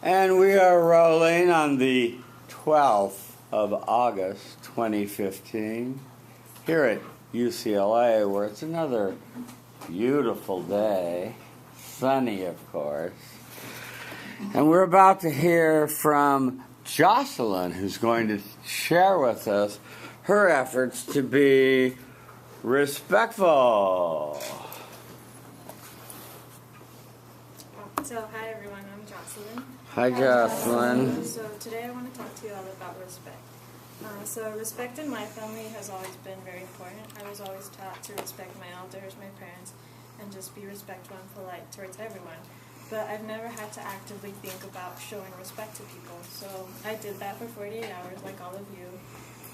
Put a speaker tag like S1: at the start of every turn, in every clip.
S1: And we are rolling on the 12th of August 2015 here at UCLA, where it's another beautiful day, sunny of course. And we're about to hear from Jocelyn, who's going to share with us her efforts to be respectful.
S2: So, hi everyone, I'm Jocelyn.
S1: Hi, Jocelyn.
S2: So today I want to talk to you all about respect. So respect in my family has always been very important. I was always taught to respect my elders, my parents, and just be respectful and polite towards everyone. But I've never had to actively think about showing respect to people. So I did that for 48 hours like all of you.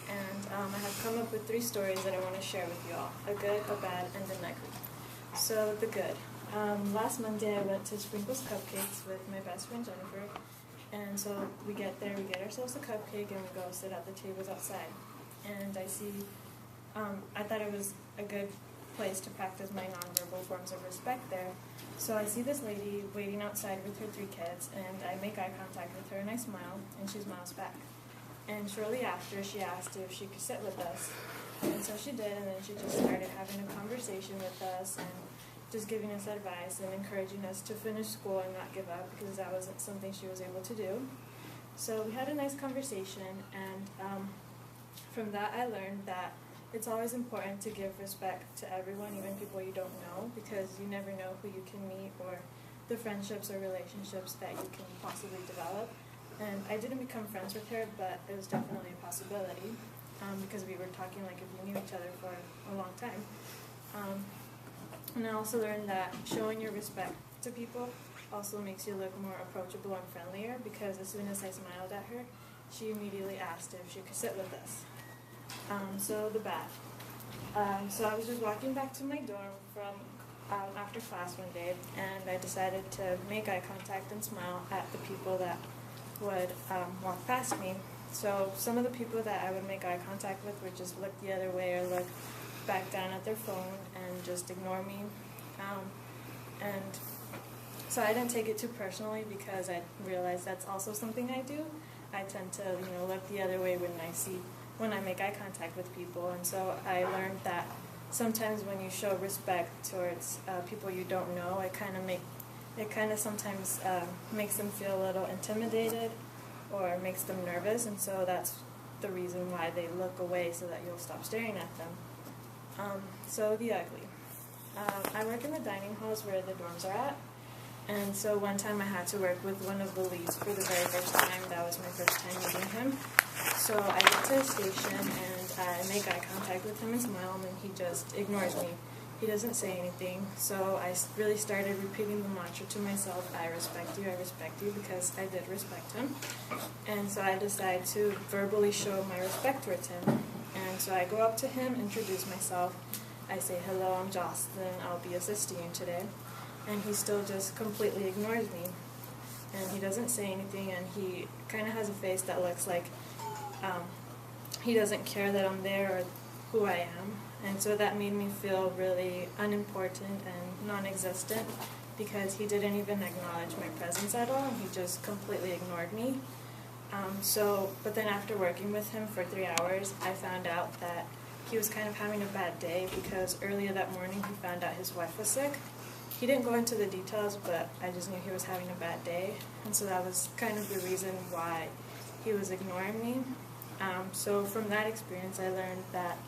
S2: And I have come up with 3 stories that I want to share with you all. A good, a bad, and an ugly. So the good. Last Monday I went to Sprinkles Cupcakes with my best friend Jennifer, and so we get there, we get ourselves a cupcake, and we go sit at the tables outside. And I see, I thought it was a good place to practice my nonverbal forms of respect there. So I see this lady waiting outside with her 3 kids, and I make eye contact with her, and I smile, and she smiles back. And shortly after, she asked if she could sit with us, and so she did, and then she just started having a conversation with us, and just giving us advice and encouraging us to finish school and not give up, because that wasn't something she was able to do. So we had a nice conversation, and from that I learned that it's always important to give respect to everyone, even people you don't know, because you never know who you can meet or the friendships or relationships that you can possibly develop. And I didn't become friends with her, but it was definitely a possibility, because we were talking like if we knew each other for a long time. And I also learned that showing your respect to people also makes you look more approachable and friendlier, because as soon as I smiled at her, she immediately asked if she could sit with us. So the bad. So I was just walking back to my dorm from after class one day, and I decided to make eye contact and smile at the people that would walk past me. So some of the people that I would make eye contact with would just look the other way or look back down at their phone and just ignore me. And so I didn't take it too personally, because I realized that's also something I do. I tend to, look the other way when I make eye contact with people. And so I learned that sometimes when you show respect towards people you don't know, it kind of sometimes makes them feel a little intimidated or makes them nervous, and so that's the reason why they look away, so that you'll stop staring at them. So the ugly. I work in the dining halls where the dorms are at, and so one time I had to work with one of the leads for the very first time. That was my first time meeting him. So I get to the station and I make eye contact with him and smile, and he just ignores me. He doesn't say anything, so I really started repeating the mantra to myself, I respect you, because I did respect him. And so I decided to verbally show my respect towards him. And so I go up to him, introduce myself. I say, hello, I'm Jocelyn, I'll be assisting you today. And he still just completely ignores me. And he doesn't say anything, and he kind of has a face that looks like he doesn't care that I'm there or who I am. And so that made me feel really unimportant and non-existent, because he didn't even acknowledge my presence at all, and he just completely ignored me. But then after working with him for 3 hours, I found out that he was kind of having a bad day, because earlier that morning he found out his wife was sick. He didn't go into the details, but I just knew he was having a bad day, and so that was kind of the reason why he was ignoring me. So from that experience, I learned that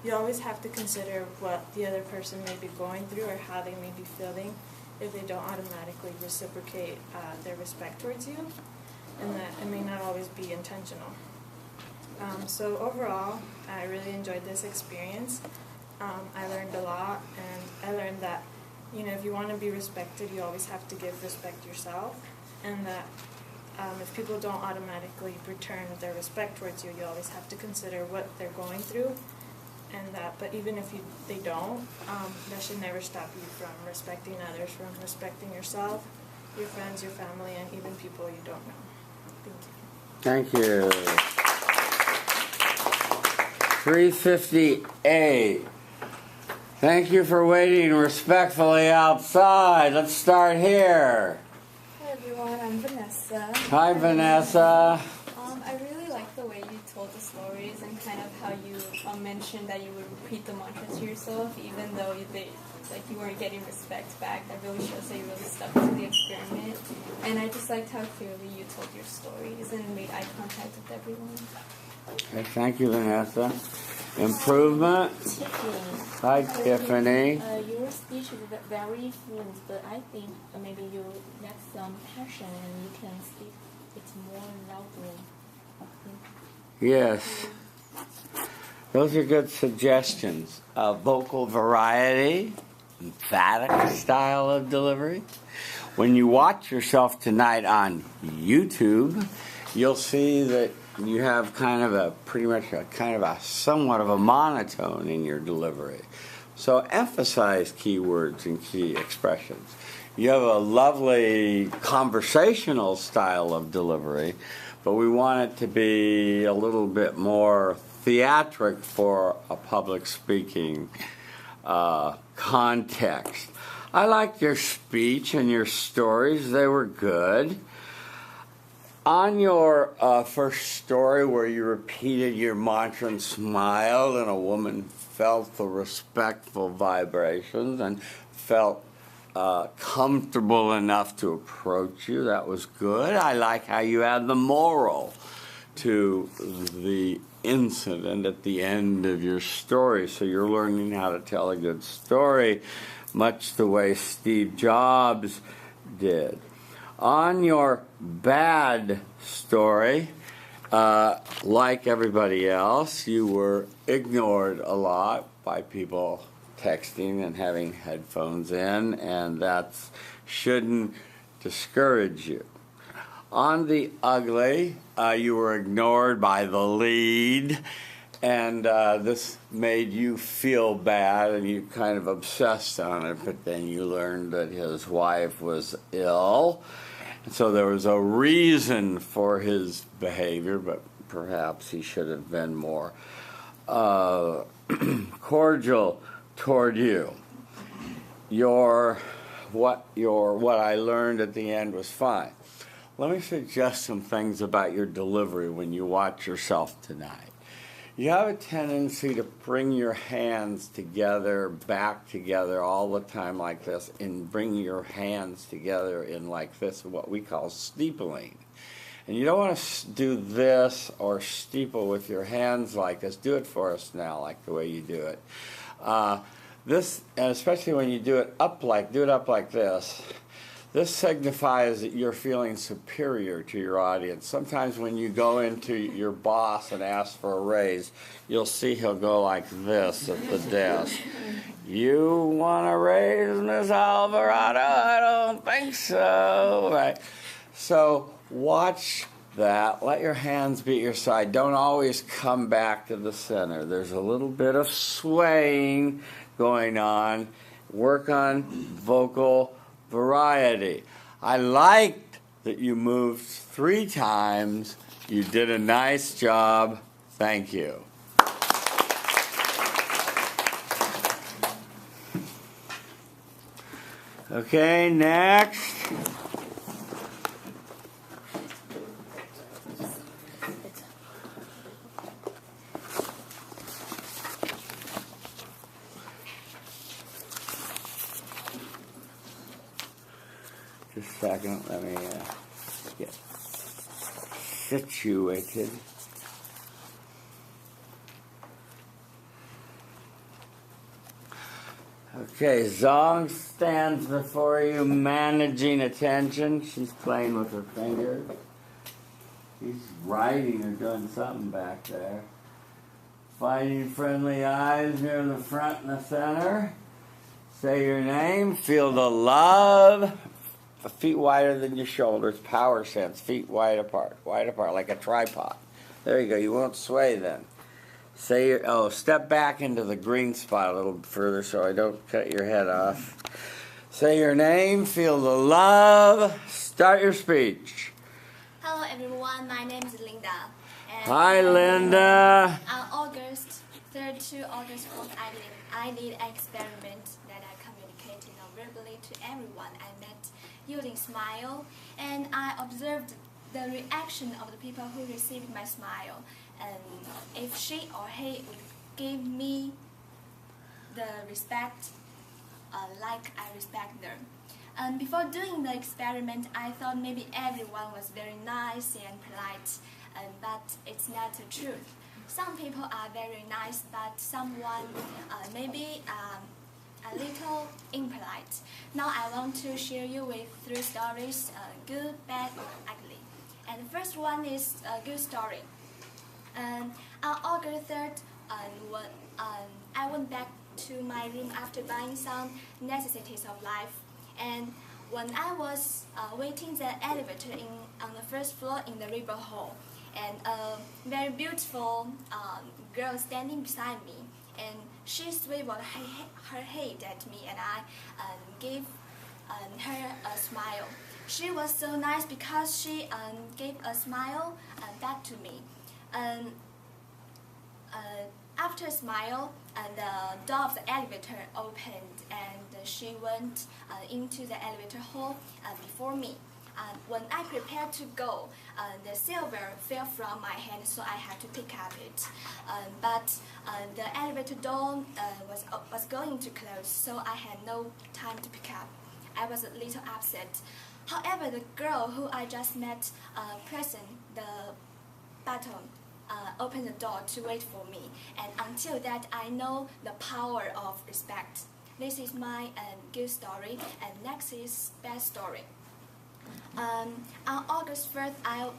S2: you always have to consider what the other person may be going through or how they may be feeling if they don't automatically reciprocate their respect towards you, and that it may not always be intentional. So overall, I really enjoyed this experience. I learned a lot, and I learned that if you want to be respected, you always have to give respect yourself, and that if people don't automatically return their respect towards you, you always have to consider what they're going through. But even if they don't, that should never stop you from respecting others, from respecting yourself, your friends, your family, and even people you don't know. Thank you.
S1: Thank you. 358. Thank you for waiting respectfully outside. Let's start here.
S3: Hi everyone, I'm Vanessa.
S1: Hi, Vanessa.
S3: I really like the way you told the stories and kind of how you mentioned that you would repeat the mantra to yourself even though you weren't getting respect back. That really shows that you really stuck to the experiment. And I just liked how clearly you told your stories and made eye contact with everyone.
S1: Okay, thank you, Vanessa. Improvement.
S4: Tiffany.
S1: Hi, Tiffany.
S4: Your speech is very fluent, but I think maybe you lack some passion and you can speak it more loudly.
S1: Yes. Those are good suggestions. Vocal variety, emphatic style of delivery. When you watch yourself tonight on YouTube, you'll see that you have kind of a somewhat of a monotone in your delivery. So emphasize keywords and key expressions. You have a lovely conversational style of delivery, but we want it to be a little bit more theatric for a public speaking context. I liked your speech and your stories. They were good. On your first story where you repeated your mantra and smiled and a woman felt the respectful vibrations and felt comfortable enough to approach you, that was good. I like how you add the moral to the incident at the end of your story. So you're learning how to tell a good story, much the way Steve Jobs did. On your bad story, like everybody else, you were ignored a lot by people texting and having headphones in, and that shouldn't discourage you. On the ugly, you were ignored by the lead, and this made you feel bad, and you kind of obsessed on it, but then you learned that his wife was ill. So there was a reason for his behavior, but perhaps he should have been more cordial toward you. What I learned at the end was fine. Let me suggest some things about your delivery when you watch yourself tonight. You have a tendency to bring your hands together, back together all the time like this, and bring your hands together in like this, what we call steepling. And you don't want to do this or steeple with your hands like this. Do it for us now, like the way you do it. This, and especially when you do it up like this. This signifies that you're feeling superior to your audience. Sometimes when you go into your boss and ask for a raise, you'll see he'll go like this at the desk. You want a raise, Miss Alvarado? I don't think so. Right. So watch that. Let your hands be at your side. Don't always come back to the center. There's a little bit of swaying going on. Work on vocal variety. I liked that you moved 3 times. You did a nice job. Thank you. Okay, next. Just a second, let me get situated. Okay, Zong stands before you, managing attention. She's playing with her fingers. She's writing or doing something back there. Finding friendly eyes near the front and the center. Say your name, feel the love. Feet wider than your shoulders, power sense, feet wide apart, like a tripod. There you go, you won't sway then. Step back into the green spot a little further so I don't cut your head off. Say your name, feel the love, start your speech.
S5: Hello everyone, my name is Linda. And
S1: Hi Linda.
S5: On August 3rd to August 4th, I did an experiment that I communicated non-verbally to everyone I met using smile, and I observed the reaction of the people who received my smile, and if she or he would give me the respect like I respect them. And before doing the experiment, I thought maybe everyone was very nice and polite, but it's not the truth. Some people are very nice, but someone maybe a little impolite. Now I want to share you with 3 stories, good, bad, or ugly. And the first one is a good story. On August 3rd, I went back to my room after buying some necessities of life. And when I was waiting the elevator on the first floor in the river hall, and a very beautiful girl standing beside me, and she swiveled her head at me, and I gave her a smile. She was so nice because she gave a smile back to me. After a smile, the door of the elevator opened, and she went into the elevator hall before me. When I prepared to go, the silver fell from my hand, so I had to pick up it. But the elevator door was going to close, so I had no time to pick up. I was a little upset. However, the girl who I just met pressed the button, opened the door to wait for me, and until that I know the power of respect. This is my good story, and next is bad story. On August 1st, I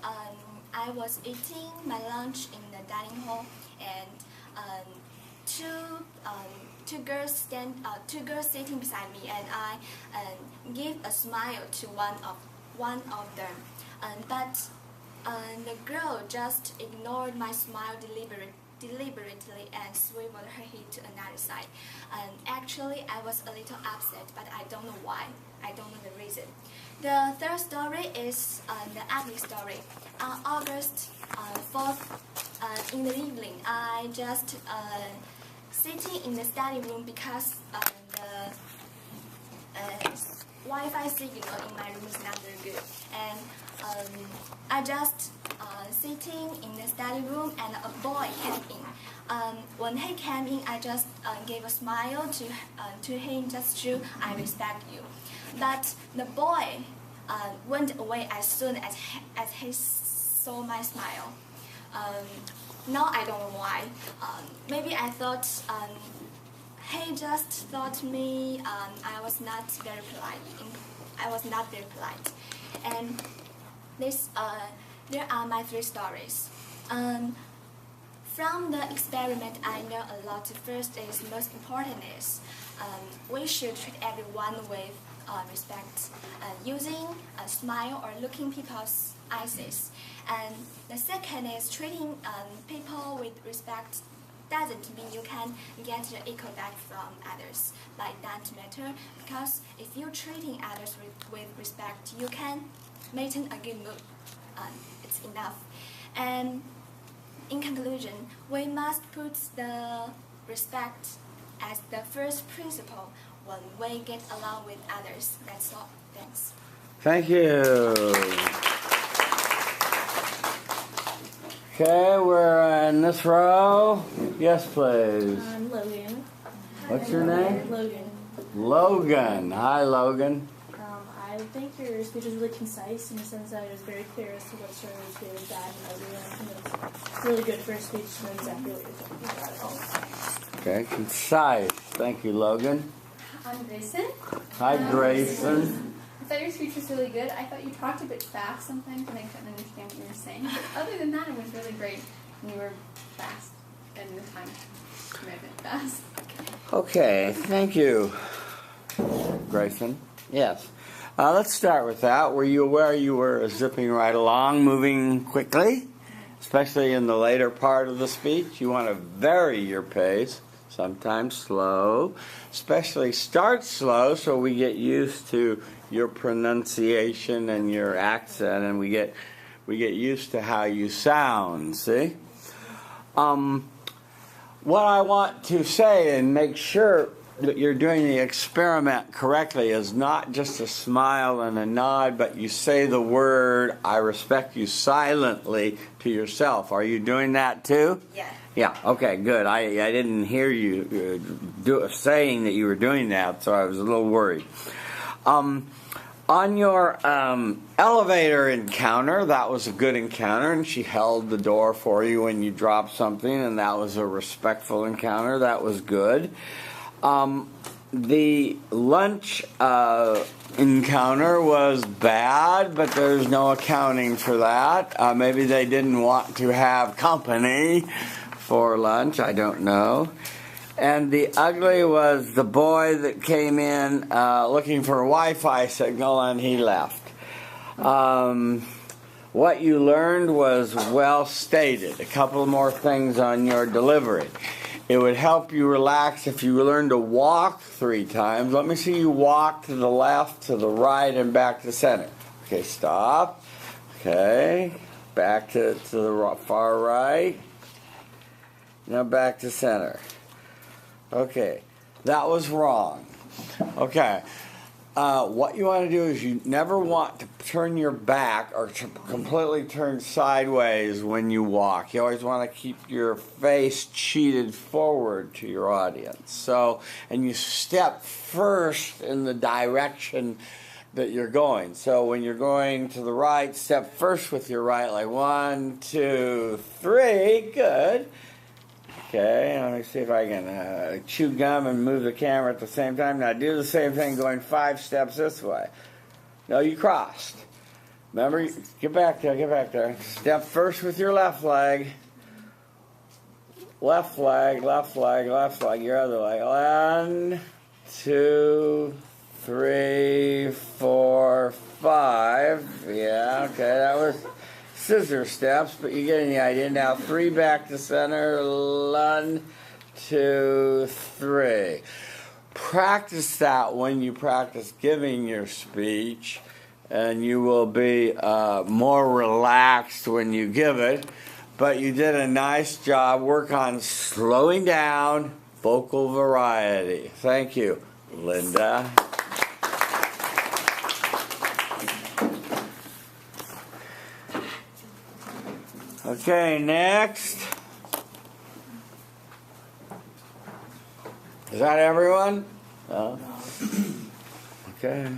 S5: was eating my lunch in the dining hall, and two girls sitting beside me, and I gave a smile to one of them, but the girl just ignored my smile deliberately and swiveled her head to another side. Actually, I was a little upset, but I don't know why. I don't know the reason. The third story is the ugly story. On August 4th, in the evening, I just sitting in the study room because the Wi-Fi signal in my room is not very good, and I just sitting in the study room, and a boy came in. When he came in, I just gave a smile to him, just to I respect you. But the boy went away as soon as he saw my smile. Now I don't know why. Maybe I thought he just thought me I was not very polite. And there are my 3 stories. From the experiment, I know a lot. The first is most important is we should treat everyone with respect, using a smile or looking people's eyes. And the second is treating people with respect doesn't mean you can get the equal back from others. Like that matter, because if you're treating others with respect, you can maintain a good mood. It's enough. And in conclusion, we must put the respect as the first principle when we get along with others. That's all. Thanks.
S1: Thank you. Okay, we're in this row. Yes, please.
S4: I'm Logan.
S1: What's your name?
S4: Logan.
S1: Logan. Hi, Logan.
S4: I think your speech was really concise in the sense that it was very clear as to what stories good, bad, and ugly. And I think it's really good for a speech to know exactly what you're talking about at all.
S1: Okay, concise. Thank you, Logan.
S6: I'm Grayson.
S1: Hi, Grayson.
S6: I thought your speech was really good. I thought you talked a bit fast sometimes and I couldn't understand what you were saying. But other than that, it was really great. And you were fast and the time commitment fast.
S1: Okay, thank you, Grayson. Yes. Let's start with that. Were you aware you were zipping right along, moving quickly, especially in the later part of the speech? You want to vary your pace, sometimes slow, especially start slow so we get used to your pronunciation and your accent, and we get used to how you sound, see? What I want to say and make sure that you're doing the experiment correctly is not just a smile and a nod, but you say the word "I respect you" silently to yourself. Are you doing that too?
S5: Yeah.
S1: Yeah. Okay. Good. I didn't hear you saying that you were doing that, so I was a little worried. On your elevator encounter, that was a good encounter, and she held the door for you when you dropped something, and that was a respectful encounter. That was good. The lunch encounter was bad, but there's no accounting for that. Maybe they didn't want to have company for lunch. I don't know. And the ugly was the boy that came in looking for a Wi-Fi signal, and he left. What you learned was well stated. A couple more things on your delivery. It would help you relax if you learn to walk 3 times. Let me see you walk to the left, to the right, and back to center. Okay, stop. Okay, back to the far right. Now back to center. Okay, that was wrong. Okay, what you want to do is you never want to turn your back or to completely turn sideways when you walk. You always want to keep your face cheated forward to your audience. So, and you step first in the direction that you're going. So when you're going to the right, step first with your right, like 1, 2, 3, good. Okay, let me see if I can chew gum and move the camera at the same time. Now do the same thing going 5 steps this way. No, you crossed. Remember, get back there. Step first with your left leg. Left leg, your other leg. 1, 2, 3, 4, 5. Yeah, okay, that was scissor steps, but you're getting the idea. Now 3 back to center. 1, 2, 3. Practice that when you practice giving your speech, and you will be more relaxed when you give it. But you did a nice job. Work on slowing down, vocal variety. Thank you, Linda. Okay, next. Is that everyone? No. Okay.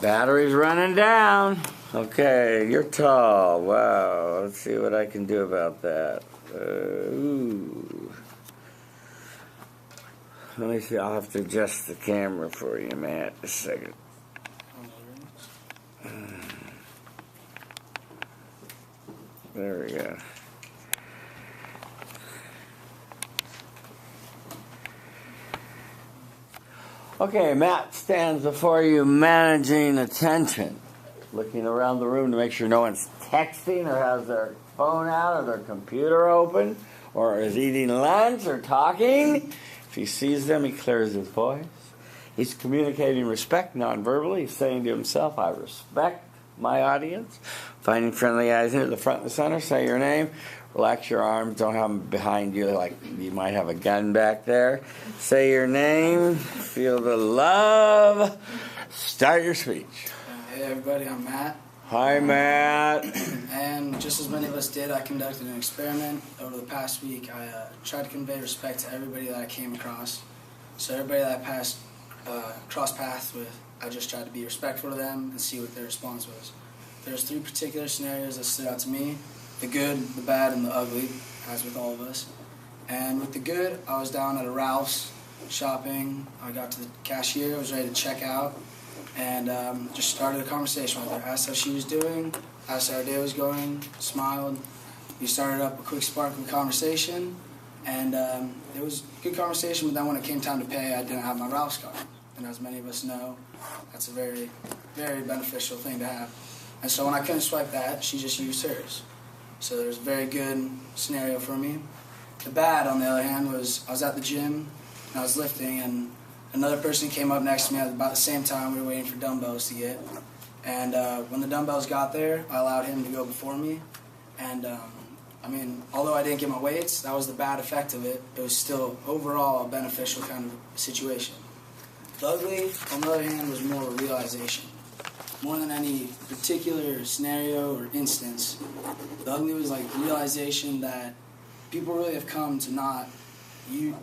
S1: Battery's running down. Okay, you're tall. Wow. Let's see what I can do about that. Ooh. Let me see. I'll have to adjust the camera for you, Matt. Just a second. There we go. Okay, Matt stands before you managing attention. Looking around the room to make sure no one's texting or has their phone out or their computer open or is eating lunch or talking. If he sees them, he clears his voice. He's communicating respect non-verbally. He's saying to himself, I respect my audience. Finding friendly eyes into the front and the center. Say your name. Relax your arms. Don't have them behind you like you might have a gun back there. Say your name. Feel the love. Start your speech.
S7: Hey everybody, I'm Matt.
S1: Hi, Matt.
S7: And just as many of us did, I conducted an experiment over the past week. I tried to convey respect to everybody that I came across. So everybody that I crossed paths with, I just tried to be respectful to them and see what their response was. There's 3 particular scenarios that stood out to me: the good, the bad, and the ugly, as with all of us. And with the good, I was down at a Ralph's shopping. I got to the cashier, I was ready to check out, and just started a conversation with her. Asked how she was doing, asked how her day was going, smiled. We started up a quick spark of conversation, and it was a good conversation, but then when it came time to pay, I didn't have my Ralph's card. And as many of us know, that's a very, very beneficial thing to have. And so when I couldn't swipe that, she just used hers. So there was a very good scenario for me. The bad, on the other hand, was I was at the gym, and I was lifting, and another person came up next to me at about the same time. We were waiting for dumbbells to get. And when the dumbbells got there, I allowed him to go before me. And I mean, although I didn't get my weights, that was the bad effect of it. It was still overall a beneficial kind of situation. The ugly, on the other hand, was more of a realization. More than any particular scenario or instance, the ugly was like realization that people really have come to not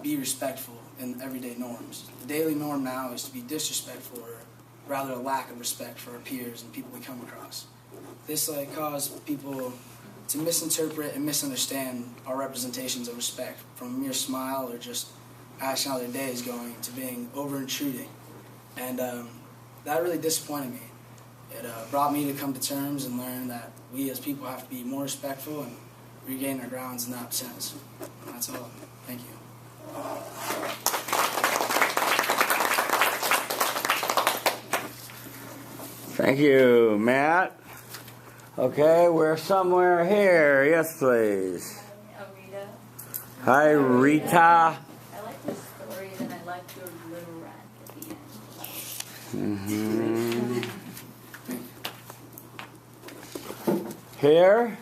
S7: be respectful in everyday norms. The daily norm now is to be disrespectful, or rather a lack of respect for our peers and people we come across. This caused people to misinterpret and misunderstand our representations of respect, from a mere smile or just asking how their day is going to being over-intruding. And that really disappointed me. It brought me to come to terms and learn that we as people have to be more respectful and regain our grounds in that sense. And that's all. Thank you.
S1: Thank you, Matt. Okay, we're somewhere here. Yes, please.
S8: Rita.
S1: Hi, Rita.
S8: I like the stories and I like your little rant at the end.
S1: Here,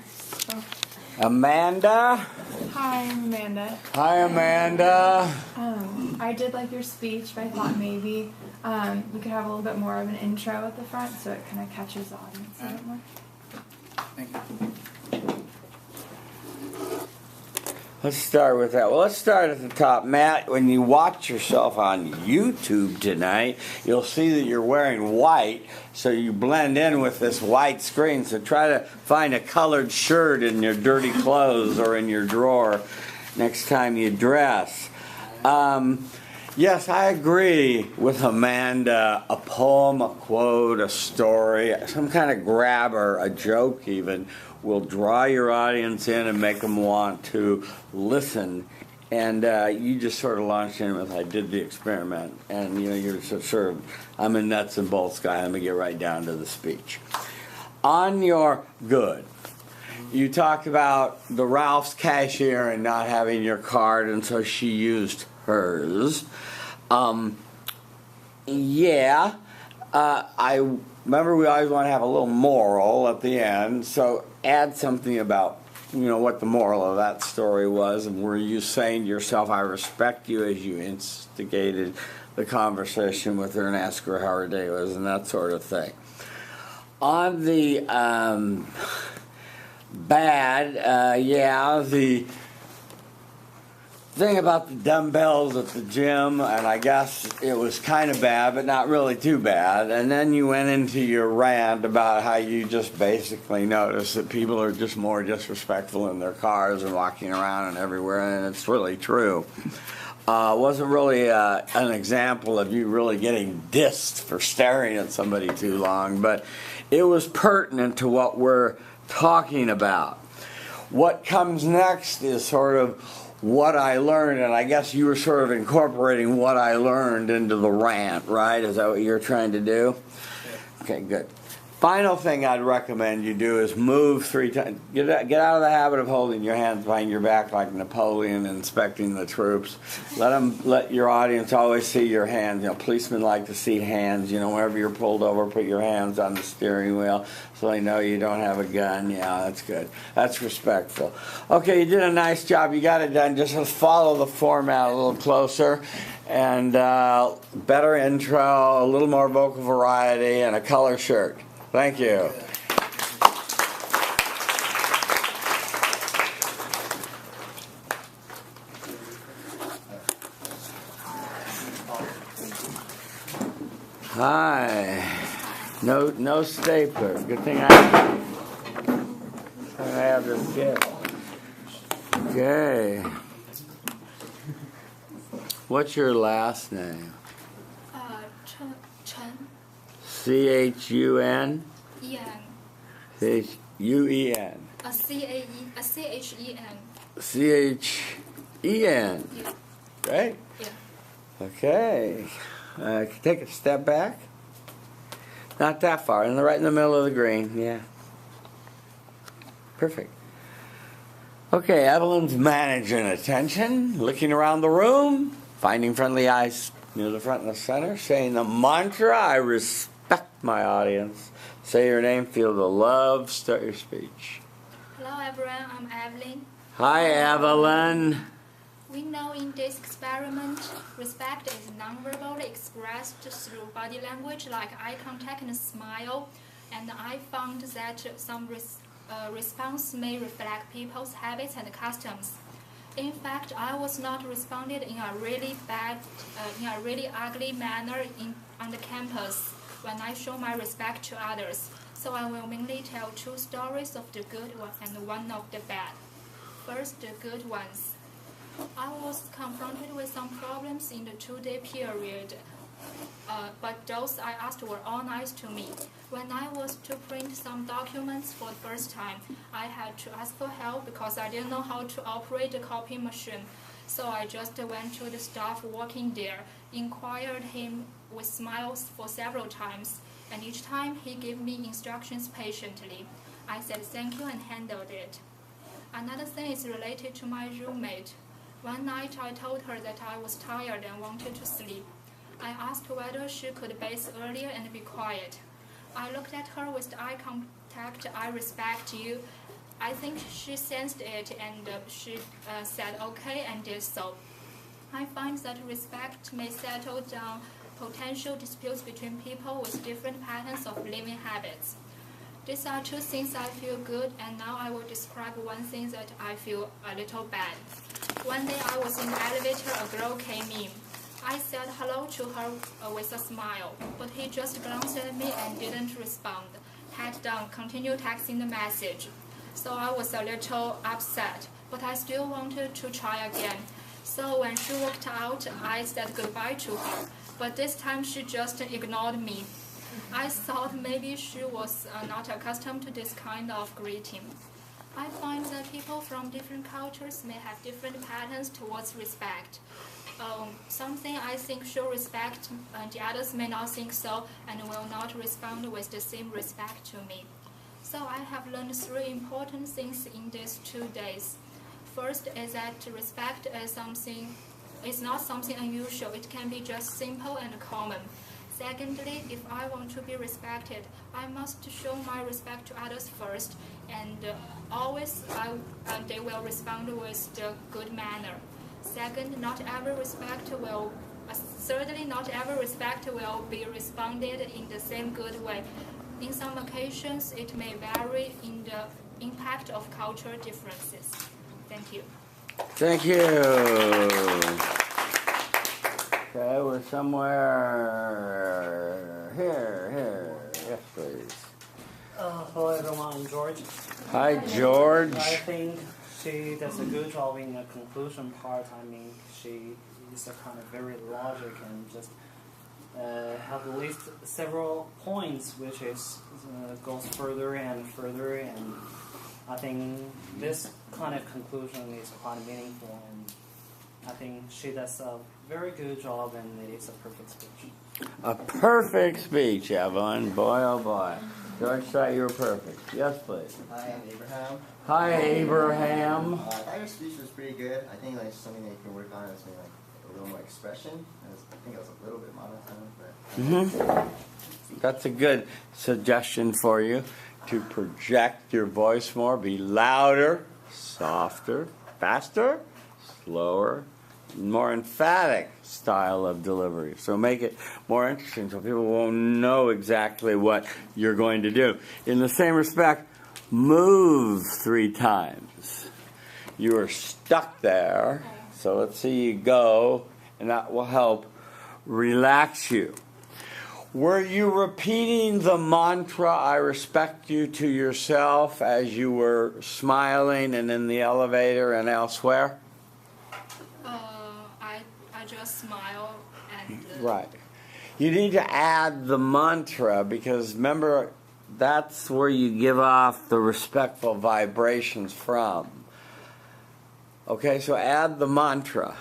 S1: Amanda.
S9: Hi, I'm Amanda.
S1: Hi, Amanda.
S9: I did like your speech, but I thought maybe you could have a little bit more of an intro at the front so it kind of catches the audience a bit more.
S7: Thank you.
S1: Let's start with that. Well, let's start at the top. Matt, when you watch yourself on YouTube tonight, you'll see that you're wearing white, so you blend in with this white screen. So try to find a colored shirt in your dirty clothes or in your drawer next time you dress. Yes, I agree with Amanda. A poem, a quote, a story, some kind of grabber, a joke even, will draw your audience in and make them want to listen. And you just sort of launched in with, I did the experiment. And you're sort of, I'm a nuts and bolts guy. Let me get right down to the speech. On your good, you talked about the Ralph's cashier and not having your card, and so she used hers. I remember we always want to have a little moral at the end, so add something about what the moral of that story was, and were you saying to yourself, I respect you, as you instigated the conversation with her and asked her how her day was and that sort of thing. On the bad, the thing about the dumbbells at the gym, and I guess it was kind of bad, but not really too bad. And then you went into your rant about how you just basically noticed that people are just more disrespectful in their cars and walking around and everywhere, and it's really true. Wasn't really an example of you really getting dissed for staring at somebody too long, but it was pertinent to what we're talking about. What comes next is sort of what I learned, and I guess you were sort of incorporating what I learned into the rant, right? Is that what you're trying to do? Okay, good. Final thing I'd recommend you do is move 3 times. Get out of the habit of holding your hands behind your back like Napoleon inspecting the troops. Let your audience always see your hands. Policemen like to see hands. Whenever you're pulled over, put your hands on the steering wheel so they know you don't have a gun. Yeah, that's good. That's respectful. Okay, you did a nice job. You got it done. Just follow the format a little closer. And better intro, a little more vocal variety, and a color shirt. Thank you. Hi. No stapler. Good thing I have this gift. Okay. What's your last name?
S5: Chen.
S1: C-H-U-N?
S5: Ian.
S1: C-H-U-E-N.
S5: C-H-E-N.
S1: C-H-E-N.
S5: Yeah.
S1: Right?
S5: Yeah.
S1: Okay. Take a step back. Not that far. Right in the middle of the green. Yeah. Perfect. Okay, Evelyn's managing attention, looking around the room, finding friendly eyes near the front and the center, saying the mantra, I respect my audience. Say your name, feel the love, start your speech.
S10: Hello everyone, I'm Evelyn.
S1: Hi, Evelyn.
S10: We know in this experiment, respect is non-verbally expressed through body language like eye contact and smile. And I found that some response may reflect people's habits and customs. In fact, I was not responded in a really ugly manner on the campus when I show my respect to others. So I will mainly tell two stories of the good one and one of the bad. First, the good ones. I was confronted with some problems in the 2-day period, but those I asked were all nice to me. When I was to print some documents for the first time, I had to ask for help because I didn't know how to operate the copy machine. So I just went to the staff working there, inquired him with smiles for several times, and each time he gave me instructions patiently. I said thank you and handled it. Another thing is related to my roommate. One night I told her that I was tired and wanted to sleep. I asked whether she could bathe earlier and be quiet. I looked at her with the eye contact, I respect you. I think she sensed it and she said okay and did so. I find that respect may settle down potential disputes between people with different patterns of living habits. These are two things I feel good, and now I will describe one thing that I feel a little bad. One day I was in the elevator, a girl came in. I said hello to her with a smile, but he just glanced at me and didn't respond. Head down, continued texting the message. So I was a little upset, but I still wanted to try again. So when she walked out, I said goodbye to her, but this time she just ignored me. I thought maybe she was not accustomed to this kind of greeting. I find that people from different cultures may have different patterns towards respect. Something I think show respect, the others may not think so and will not respond with the same respect to me. So I have learned 3 important things in these 2 days. First is that respect is not something unusual. It can be just simple and common. Secondly, if I want to be respected, I must show my respect to others first, and always they will respond with the good manner. Second, certainly not every respect will be responded in the same good way. In some occasions, it may vary in the impact of cultural differences. Thank you.
S1: Thank you. Okay, we're somewhere here. Yes, please.
S11: Hello everyone, I'm George.
S1: Hi, George.
S11: I think she does a good job in the conclusion part. I mean, she is a kind of very logic and just have at least several points, which is goes further and further. And I think this kind of conclusion is quite meaningful, and I think she does a very good job, and it is a perfect speech.
S1: A perfect speech, Evelyn. Boy, oh boy. George thought you were perfect. Yes, please.
S12: Hi, I'm Abraham.
S1: Hi, Abraham.
S12: I thought your speech was pretty good. I think like something that you can work on is maybe like a little more expression. I think it was a little bit monotone, but.
S1: That's a good suggestion for you, to project your voice more, be louder, softer, faster, slower, more emphatic style of delivery. So make it more interesting so people won't know exactly what you're going to do. In the same respect, move 3 times. You are stuck there, so let's see you go, and that will help relax you. Were you repeating the mantra, I respect you, to yourself as you were smiling and in the elevator and elsewhere?
S10: I just smile and...
S1: Right. You need to add the mantra, because remember, that's where you give off the respectful vibrations from. Okay, so add the mantra.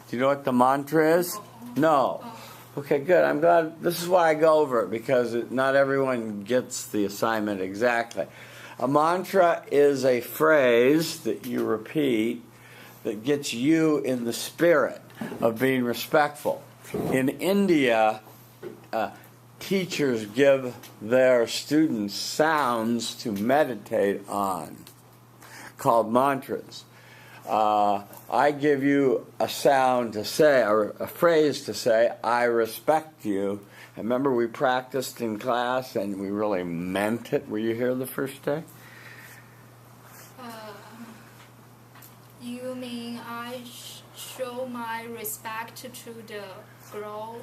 S1: Do you know what the mantra is? No. Okay, good. I'm glad. This is why I go over it, because not everyone gets the assignment exactly. A mantra is a phrase that you repeat that gets you in the spirit of being respectful. In India, teachers give their students sounds to meditate on. called mantras. I give you a sound to say, or a phrase to say, I respect you. And remember we practiced in class and we really meant it. Were you here the first day?
S10: You mean I show my respect to the girl?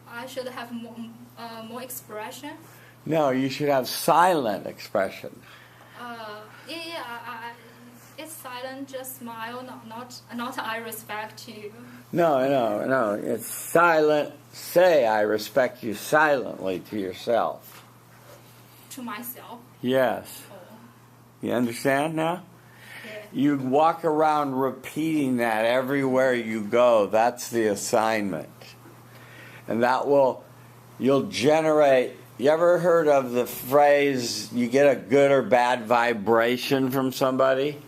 S10: I should have more expression?
S1: No, you should have silent expression.
S10: It's silent, just smile, not I respect you.
S1: No. It's silent. Say, I respect you silently to yourself.
S10: To myself?
S1: Yes.
S10: Oh.
S1: You understand now?
S10: Yeah.
S1: You walk around repeating that everywhere you go. That's the assignment. And you'll generate. You ever heard of the phrase, you get a good or bad vibration from somebody?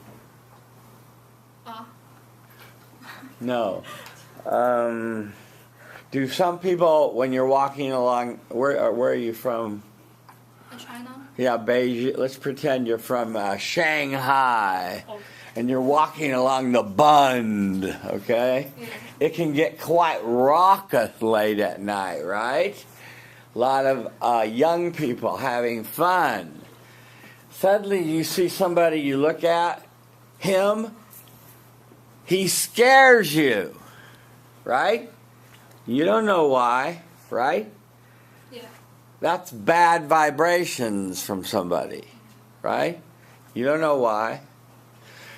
S1: No. Do some people, when you're walking along, where are you from?
S10: China?
S1: Yeah, Beijing. Let's pretend you're from Shanghai.
S10: Okay.
S1: And you're walking along the Bund, okay?
S10: Yeah.
S1: It can get quite raucous late at night, right? A lot of young people having fun. Suddenly you see somebody, you look at him, he scares you, right? You don't know why, right?
S10: Yeah.
S1: That's bad vibrations from somebody, right? You don't know why.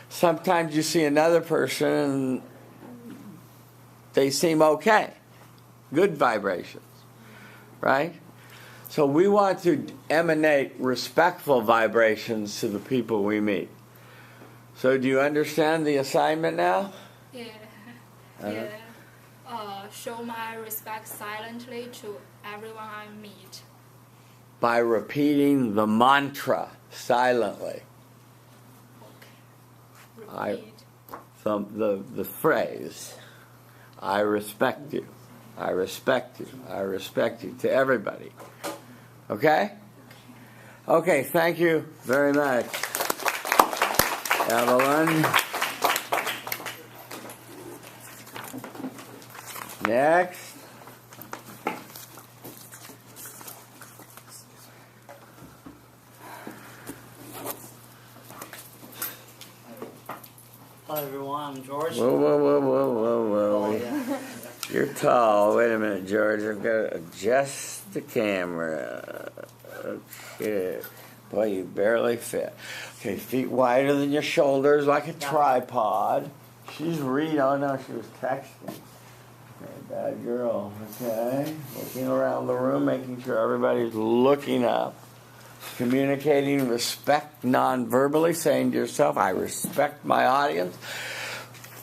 S1: Sometimes you see another person and they seem okay. Good vibrations, right? So we want to emanate respectful vibrations to the people we meet. So do you understand the assignment now?
S10: Yeah. Show my respect silently to everyone I meet.
S1: By repeating the mantra silently.
S10: Repeat.
S1: The phrase, I respect you. I respect you. I respect you to everybody. Okay? Okay, thank you very much, Evelyn. Next.
S11: Hello everyone, I'm George.
S1: Whoa.
S11: Oh, yeah.
S1: You're tall. Wait a minute, George. I've got to adjust the camera. Okay. Boy, you barely fit. Okay, feet wider than your shoulders like a tripod. She's reading. Oh, no, she was texting. Okay, bad girl. Okay. Looking around the room, making sure everybody's looking up. Communicating respect non-verbally, saying to yourself, I respect my audience.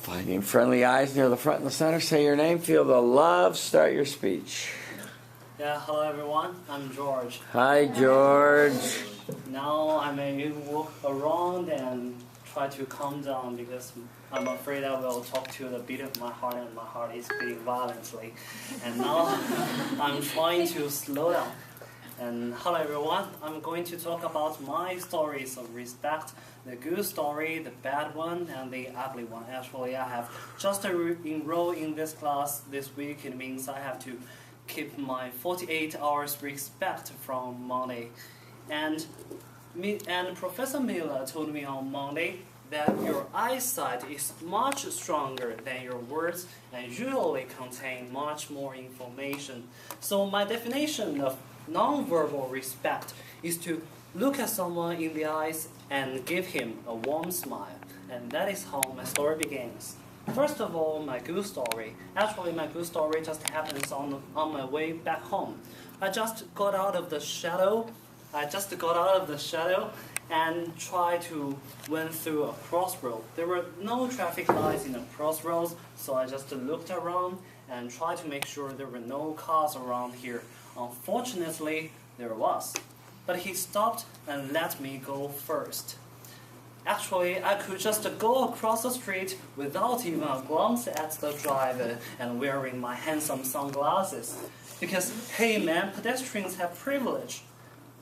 S1: Finding friendly eyes near the front and the center. Say your name, feel the love, start your speech.
S11: Yeah, hello everyone, I'm George.
S1: Hi, George.
S11: Now I may walk around and try to calm down because I'm afraid I will talk to the beat of my heart and my heart is beating violently. And now I'm trying to slow down. And hello everyone, I'm going to talk about my stories of respect, the good story, the bad one, and the ugly one. Actually, I have just enrolled in this class this week. It means I have to keep my 48 hours respect from Monday. And Professor Miller told me on Monday that your eyesight is much stronger than your words and usually contain much more information. So my definition of non-verbal respect is to look at someone in the eyes and give him a warm smile. And that is how my story begins. First of all, my good story. Actually, my good story just happens on my way back home. I just got out of the shadow and tried to went through a crossroad. There were no traffic lights in the crossroads, so I just looked around and tried to make sure there were no cars around here. Unfortunately, there was. But he stopped and let me go first. Actually, I could just go across the street without even a glance at the driver and wearing my handsome sunglasses. Because, hey man, pedestrians have privilege.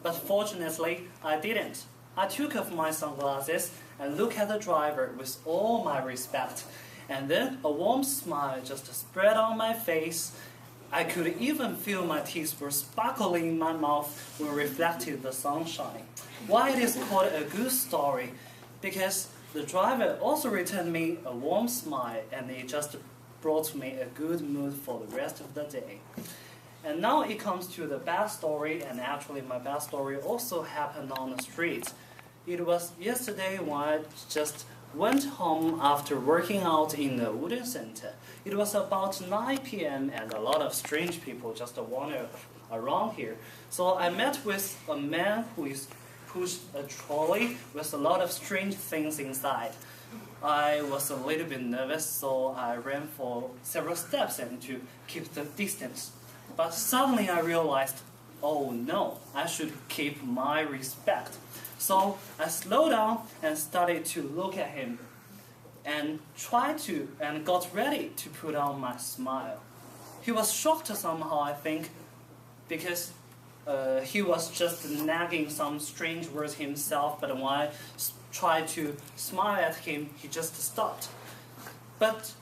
S11: But fortunately, I didn't. I took off my sunglasses and looked at the driver with all my respect. And then a warm smile just spread on my face. I could even feel my teeth were sparkling in my mouth when reflected the sunshine. Why it is called a good story? Because the driver also returned me a warm smile, and it just brought me a good mood for the rest of the day. And now it comes to the bad story, and actually my bad story also happened on the street. It was yesterday when I just went home after working out in the Wooden Center. It was about 9 p.m. and a lot of strange people just wander around here. So I met with a man who is pushed a trolley with a lot of strange things inside. I was a little bit nervous, so I ran for several steps and to keep the distance. But suddenly I realized, oh no, I should keep my respect. So I slowed down and started to look at him and got ready to put on my smile. He was shocked somehow, I think, because he was just nagging some strange words himself, but when I tried to smile at him, he just stopped. But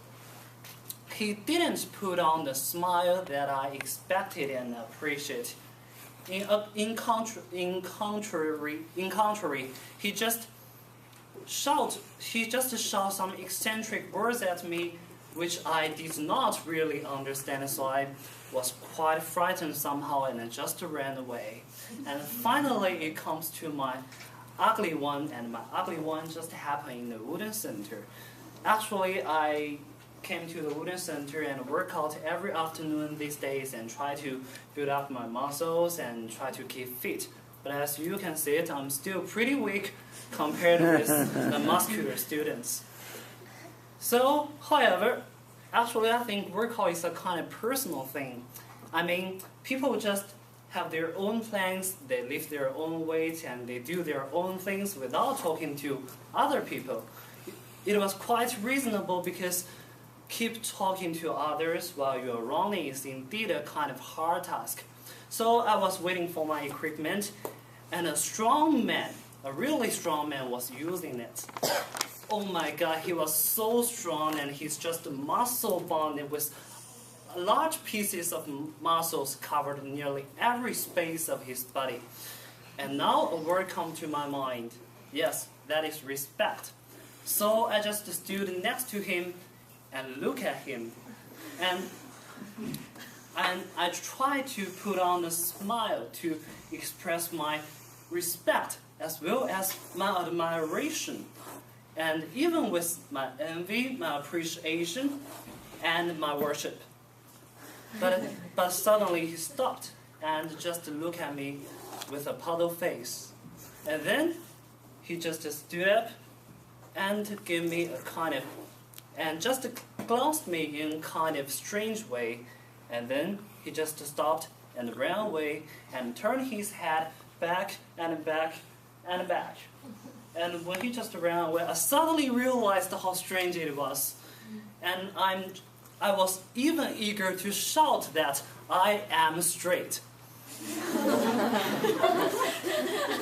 S11: he didn't put on the smile that I expected and appreciated. In contrary, he just shouted some eccentric words at me, which I did not really understand. So I was quite frightened somehow and just ran away. And finally, it comes to my ugly one, and my ugly one just happened in the Wooden Center. Actually, I came to the Wooden Center and work out every afternoon these days and try to build up my muscles and try to keep fit. But as you can see it, I'm still pretty weak compared with the muscular students. So, however, actually I think workout is a kind of personal thing. I mean, people just have their own plans, they lift their own weight, and they do their own things without talking to other people. It was quite reasonable because keep talking to others while you're running is indeed a kind of hard task. So I was waiting for my equipment, and a strong man, a really strong man, was using it. Oh my god, he was so strong, and he's just muscle bound with large pieces of muscles covered nearly every space of his body. And now a word comes to my mind. Yes, that is respect. So I just stood next to him and look at him, and I try to put on a smile to express my respect as well as my admiration, and even with my envy, my appreciation, and my worship. But suddenly he stopped and just looked at me with a puzzled face, and then he just stood up and gave me a kind of and just glanced me in a kind of strange way, and then he just stopped and ran away and turned his head back and back and back. And when he just ran away, I suddenly realized how strange it was, and I was even eager to shout that I am straight.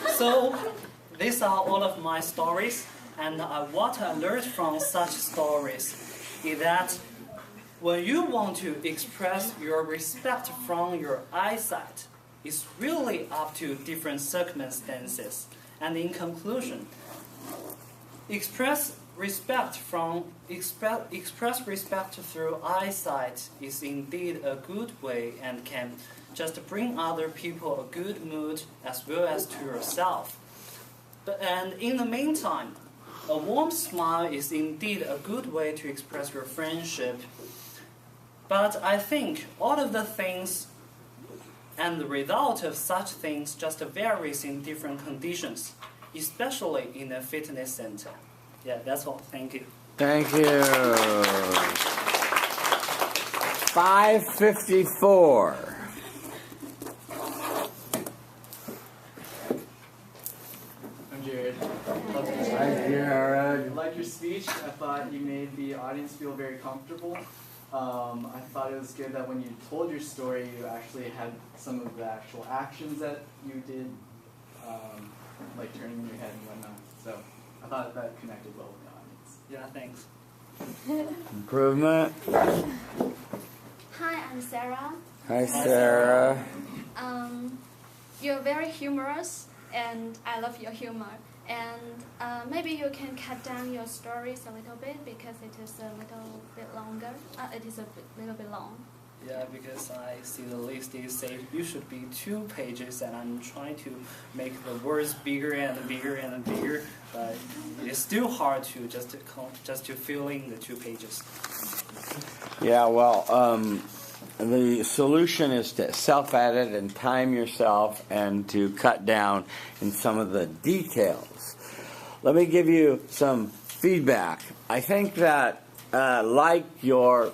S11: So these are all of my stories. And what I learned from such stories is that when you want to express your respect from your eyesight, it's really up to different circumstances. And in conclusion, express respect through eyesight is indeed a good way and can just bring other people a good mood as well as to yourself. And in the meantime, a warm smile is indeed a good way to express your friendship. But I think all of the things and the result of such things just varies in different conditions, especially in a fitness center. Yeah, that's all. Thank you.
S1: Thank you. 554.
S13: I'm Jared.
S1: Hi, Jared.
S13: I liked your speech. I thought you made the audience feel very comfortable. I thought it was good that when you told your story, you actually had some of the actual actions that you did like turning your head and whatnot. So I thought that connected well with the audience.
S11: Yeah, thanks.
S1: Improvement.
S5: Hi, I'm Sarah.
S1: Hi, Sarah.
S5: You're very humorous, and I love your humor. And maybe you can cut down your stories a little bit because it is a little bit longer. It is little bit long.
S11: Yeah, because I see the list you say you should be 2 pages, and I'm trying to make the words bigger and bigger and bigger, but it's still hard to just to fill in the 2 pages.
S1: Yeah, well, the solution is to self-edit and time yourself and to cut down in some of the details. Let me give you some feedback. I think that, like your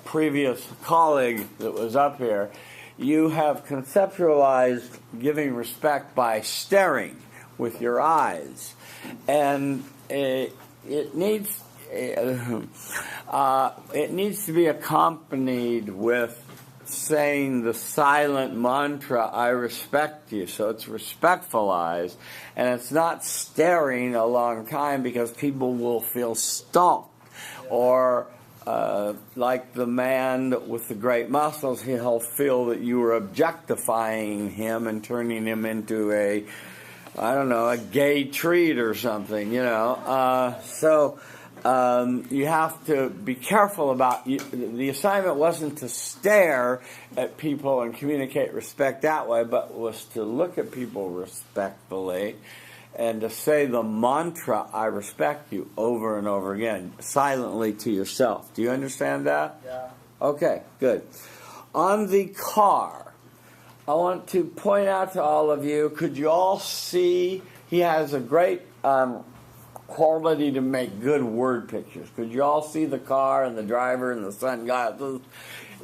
S1: previous colleague that was up here, you have conceptualized giving respect by staring with your eyes. And it needs to be accompanied with saying the silent mantra, I respect you. So it's respectfulized, and it's not staring a long time because people will feel stalked. Or like the man with the great muscles, he'll feel that you were objectifying him and turning him into a gay treat or something, So you have to be careful about, the assignment wasn't to stare at people and communicate respect that way, but was to look at people respectfully and to say the mantra, I respect you, over and over again, silently to yourself. Do you understand that?
S11: Yeah.
S1: Okay, good. On the car, I want to point out to all of you, could you all see, he has a great quality to make good word pictures. Could you all see the car and the driver and the sunglasses?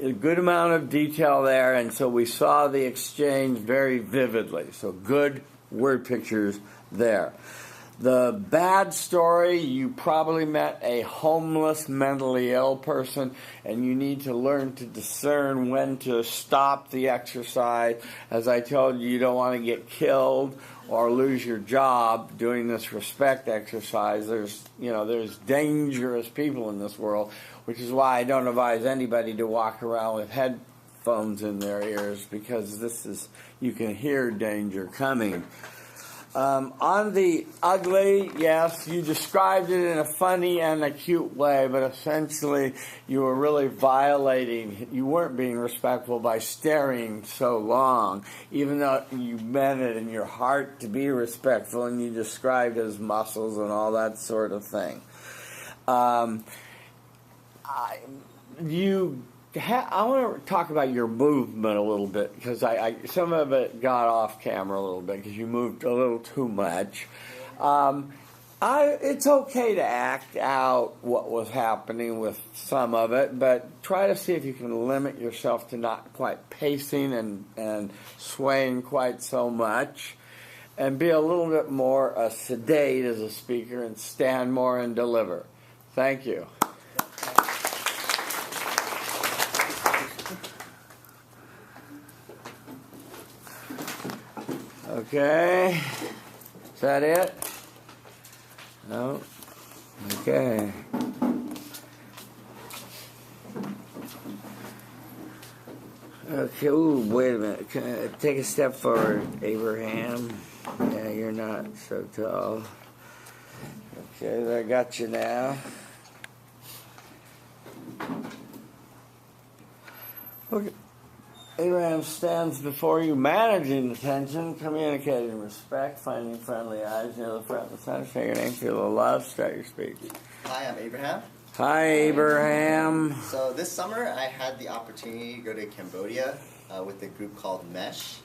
S1: A good amount of detail there, and so we saw the exchange very vividly. So good word pictures there. The bad story, you probably met a homeless, mentally ill person, and you need to learn to discern when to stop the exercise. As I told you, you don't want to get killed or lose your job doing this respect exercise. There's dangerous people in this world, which is why I don't advise anybody to walk around with headphones in their ears, because you can hear danger coming. On the ugly, yes, you described it in a funny and a cute way, but essentially you were really violating, you weren't being respectful by staring so long, even though you meant it in your heart to be respectful, and you described his muscles and all that sort of thing. I want to talk about your movement a little bit, because some of it got off camera a little bit because you moved a little too much. It's okay to act out what was happening with some of it, but try to see if you can limit yourself to not quite pacing and swaying quite so much, and be a little bit more sedate as a speaker and stand more and deliver. Thank you. Okay, is that it? No? Okay. Okay, ooh, wait a minute. Take a step forward, Abraham. Yeah, you're not so tall. Okay, I got you now. Okay. Abraham stands before you, managing attention, communicating respect, finding friendly eyes near the front of the center. Say your name, feel the love, start your speech.
S12: Hi, I'm Abraham.
S1: Hi, Abraham.
S12: So this summer I had the opportunity to go to Cambodia with a group called Mesh.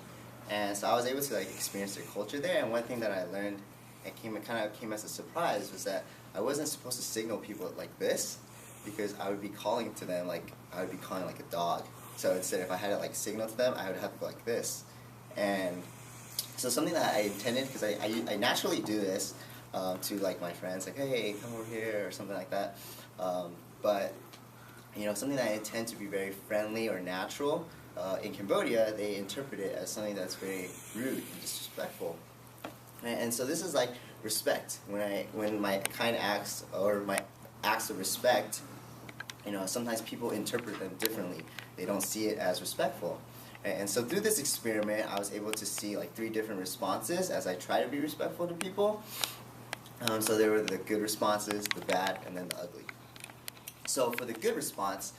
S12: And so I was able to experience their culture there. And one thing that I learned, and kind of came as a surprise, was that I wasn't supposed to signal people like this, because I would be calling to them like a dog. So instead, if I had to signal to them, I would have to go like this. And so something that I intended, because I naturally do this to my friends, hey, come over here, or something like that. But something that I intend to be very friendly or natural, in Cambodia, they interpret it as something that's very rude and disrespectful. And so this is like respect. When my kind acts or my acts of respect, sometimes people interpret them differently. They don't see it as respectful. And so through this experiment, I was able to see like 3 different responses as I try to be respectful to people. So there were the good responses, the bad, and then the ugly. So for the good response,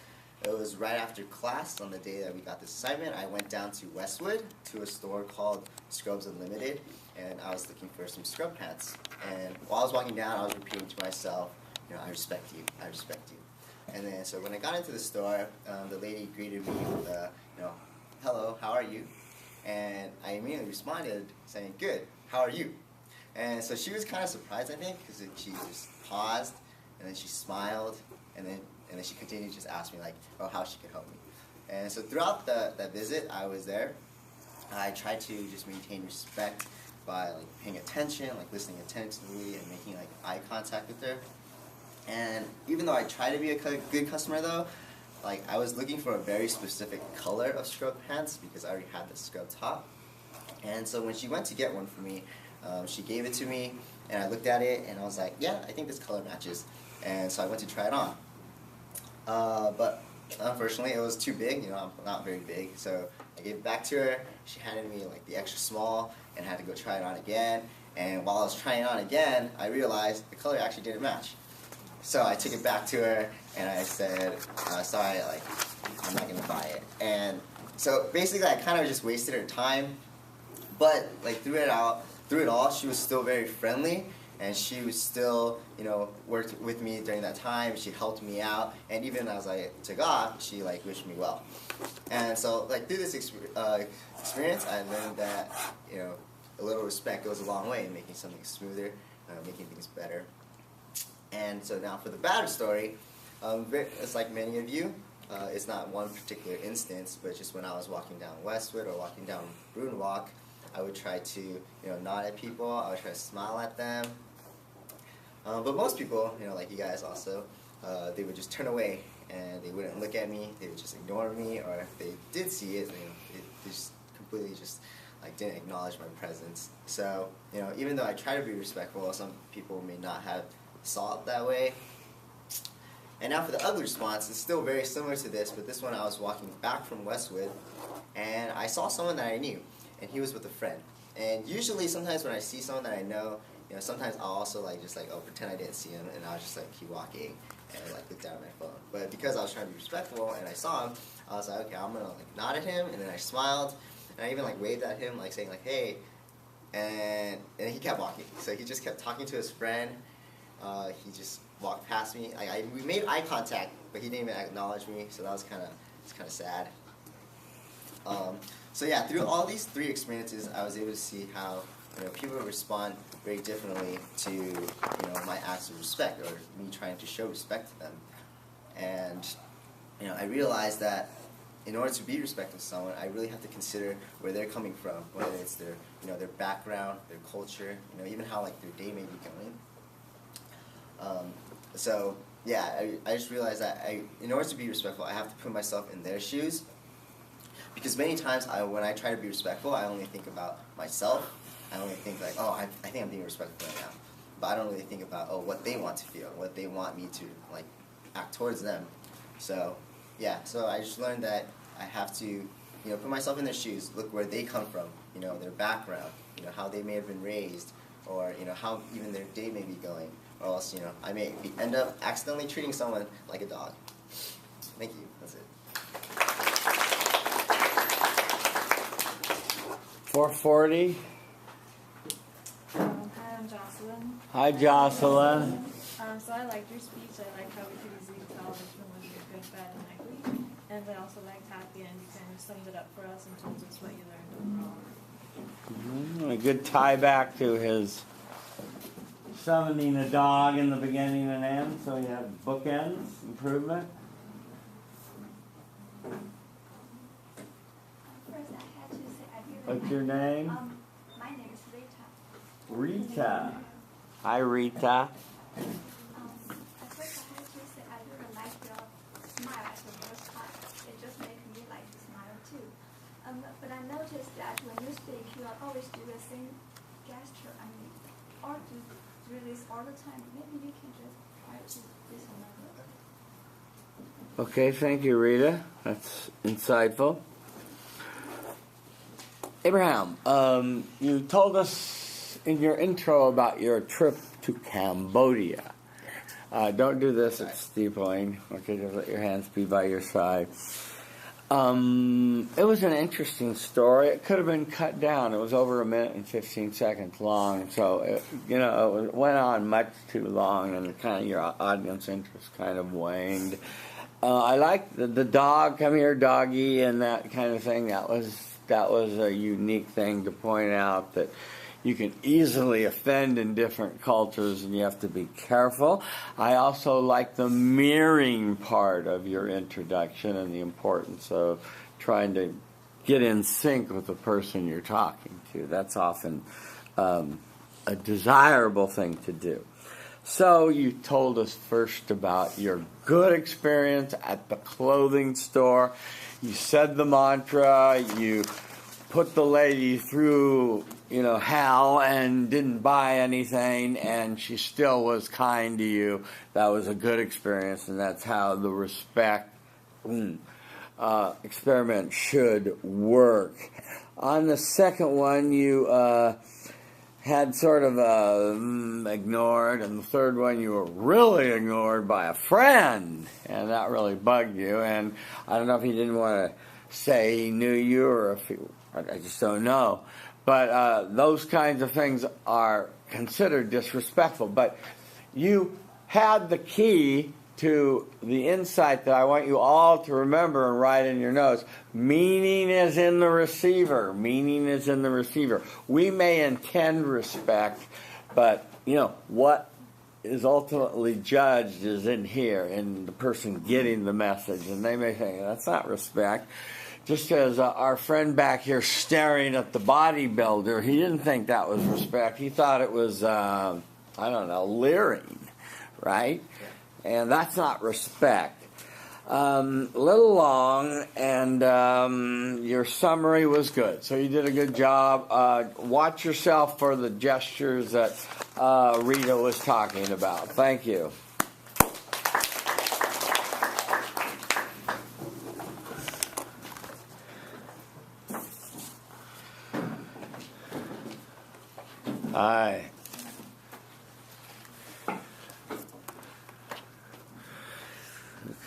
S12: it was right after class on the day that we got this assignment. I went down to Westwood to a store called Scrubs Unlimited, and I was looking for some scrub pants. And while I was walking down, I was repeating to myself, I respect you, I respect you. And then so when I got into the store, the lady greeted me with, hello, how are you? And I immediately responded saying, good, how are you? And so she was kind of surprised, I think, because she just paused, and then she smiled, and then she continued to just ask me, like, how she could help me. And so throughout that visit, I was there. I tried to just maintain respect by, like, paying attention, like, listening attentively, and making, like, eye contact with her. And even though I tried to be a good customer, though, like, I was looking for a very specific color of scrub pants because I already had the scrub top. And so when she went to get one for me, she gave it to me, and I looked at it, and I was like, yeah, I think this color matches. And so I went to try it on. But unfortunately, it was too big. I'm not very big, so I gave it back to her. She handed me like the extra small, and had to go try it on again. And while I was trying it on again, I realized the color actually didn't match. So I took it back to her, and I said, sorry, like, I'm not gonna buy it. And so basically, I kind of just wasted her time. But like through it all, she was still very friendly. And she was still, worked with me during that time. She helped me out, and even as I took off, she like wished me well. And so, like through this experience, I learned that a little respect goes a long way in making something smoother, making things better. And so now for the bad story, it's like many of you. It's not one particular instance, but just when I was walking down Westwood or walking down Bruinwalk, I would try to nod at people. I would try to smile at them. But most people, like you guys also, they would just turn away and they wouldn't look at me. They would just ignore me, or if they did see it, they just completely just like didn't acknowledge my presence. So even though I try to be respectful, some people may not have saw it that way. And now for the ugly response, it's still very similar to this, but this one I was walking back from Westwood, and I saw someone that I knew, and he was with a friend. And usually, sometimes when I see someone that I know, sometimes I'll also pretend I didn't see him, and I'll just keep walking and look down at my phone. But because I was trying to be respectful and I saw him, I was like, okay, I'm gonna nod at him, and then I smiled, and I even waved at him, saying hey, and he kept walking. So he just kept talking to his friend. He just walked past me. We made eye contact, but he didn't even acknowledge me. So that was kind of sad. So yeah, through all these 3 experiences, I was able to see how people respond very differently to my acts of respect or me trying to show respect to them. And I realized that in order to be respectful to someone, I really have to consider where they're coming from, whether it's their their background, their culture, even how their day may be going. So yeah, I just realized that in order to be respectful, I have to put myself in their shoes. Because many times when I try to be respectful, I only think about myself. I only think I think I'm being respectful right now. But I don't really think about, what they want to feel, what they want me to act towards them. So yeah, so I just learned that I have to, put myself in their shoes, look where they come from, their background, how they may have been raised, or how even their day may be going, or else I may end up accidentally treating someone like a dog. Thank you. That's it.
S1: 440.
S2: Hi, I'm Jocelyn.
S1: Hi, Jocelyn.
S2: So I liked your speech. I liked how we could easily tell which one was your good, bad, and ugly. And I also liked how at the end you kind of summed it up for us and told us what you learned overall.
S1: A good tie back to his summoning a dog in the beginning and end, so you have bookends, improvement.
S5: First, I had to say I really
S1: What's your name?
S5: My name is Rita.
S1: Rita. Hi, Rita.
S5: At first, I had to say I really like your smile at the first part. It just made me like to smile too. But I noticed that when you speak, you are always do the same gesture. I mean, or to do this all the time. Maybe you can just try to do this another.
S1: Okay, thank you, Rita. That's insightful. Abraham, you told us in your intro about your trip to Cambodia. Don't do this, it's steepling. Okay, just let your hands be by your side. It was an interesting story. It could have been cut down. It was over a minute and 15 seconds long, so it went on much too long, and kind of your audience interest kind of waned. I liked the dog, come here, doggy, and that kind of thing. That was a unique thing to point out, that you can easily offend in different cultures, and you have to be careful. I also like the mirroring part of your introduction and the importance of trying to get in sync with the person you're talking to. That's often a desirable thing to do. So you told us first about your good experience at the clothing store. You said the mantra, you put the lady through, hell and didn't buy anything, and she still was kind to you. That was a good experience, and that's how the respect experiment should work. On the second one, you had sort of ignored, and the third one you were really ignored by a friend, and that really bugged you. And I don't know if he didn't want to say he knew you, or if I just don't know. But those kinds of things are considered disrespectful. But you had the key to the insight that I want you all to remember and write in your notes. Meaning is in the receiver. Meaning is in the receiver. We may intend respect, but, what is ultimately judged is in here, in the person getting the message. And they may think, that's not respect. Just as our friend back here staring at the bodybuilder, he didn't think that was respect. He thought it was, leering, right? And that's not respect. Little long, and your summary was good. So you did a good job. Watch yourself for the gestures that Rita was talking about. Thank you. Hi.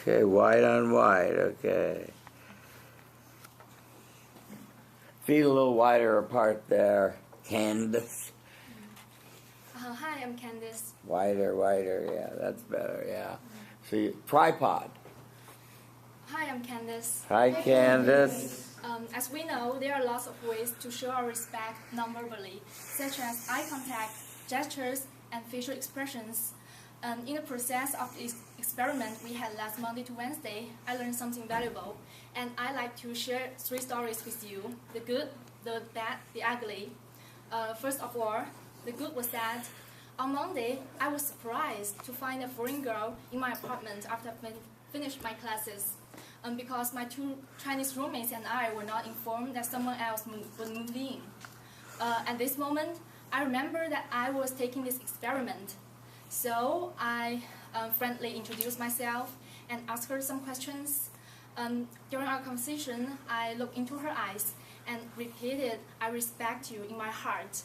S1: Okay, white on white, okay. Feet a little wider apart there. Candace.
S5: Hi, I'm Candace.
S1: Wider, yeah, that's better, yeah. So tripod.
S5: Hi, I'm Candace.
S1: Hi, Candace.
S5: As we know, there are lots of ways to show our respect non-verbally, such as eye contact, gestures, and facial expressions. In the process of this experiment we had last Monday to Wednesday, I learned something valuable, and I like to share 3 stories with you: the good, the bad, the ugly. First of all, the good was that on Monday I was surprised to find a foreign girl in my apartment after I finished my classes. Because my 2 Chinese roommates and I were not informed that someone else would move in. At this moment, I remember that I was taking this experiment. So I friendly introduced myself and asked her some questions. During our conversation, I looked into her eyes and repeated, "I respect you," in my heart.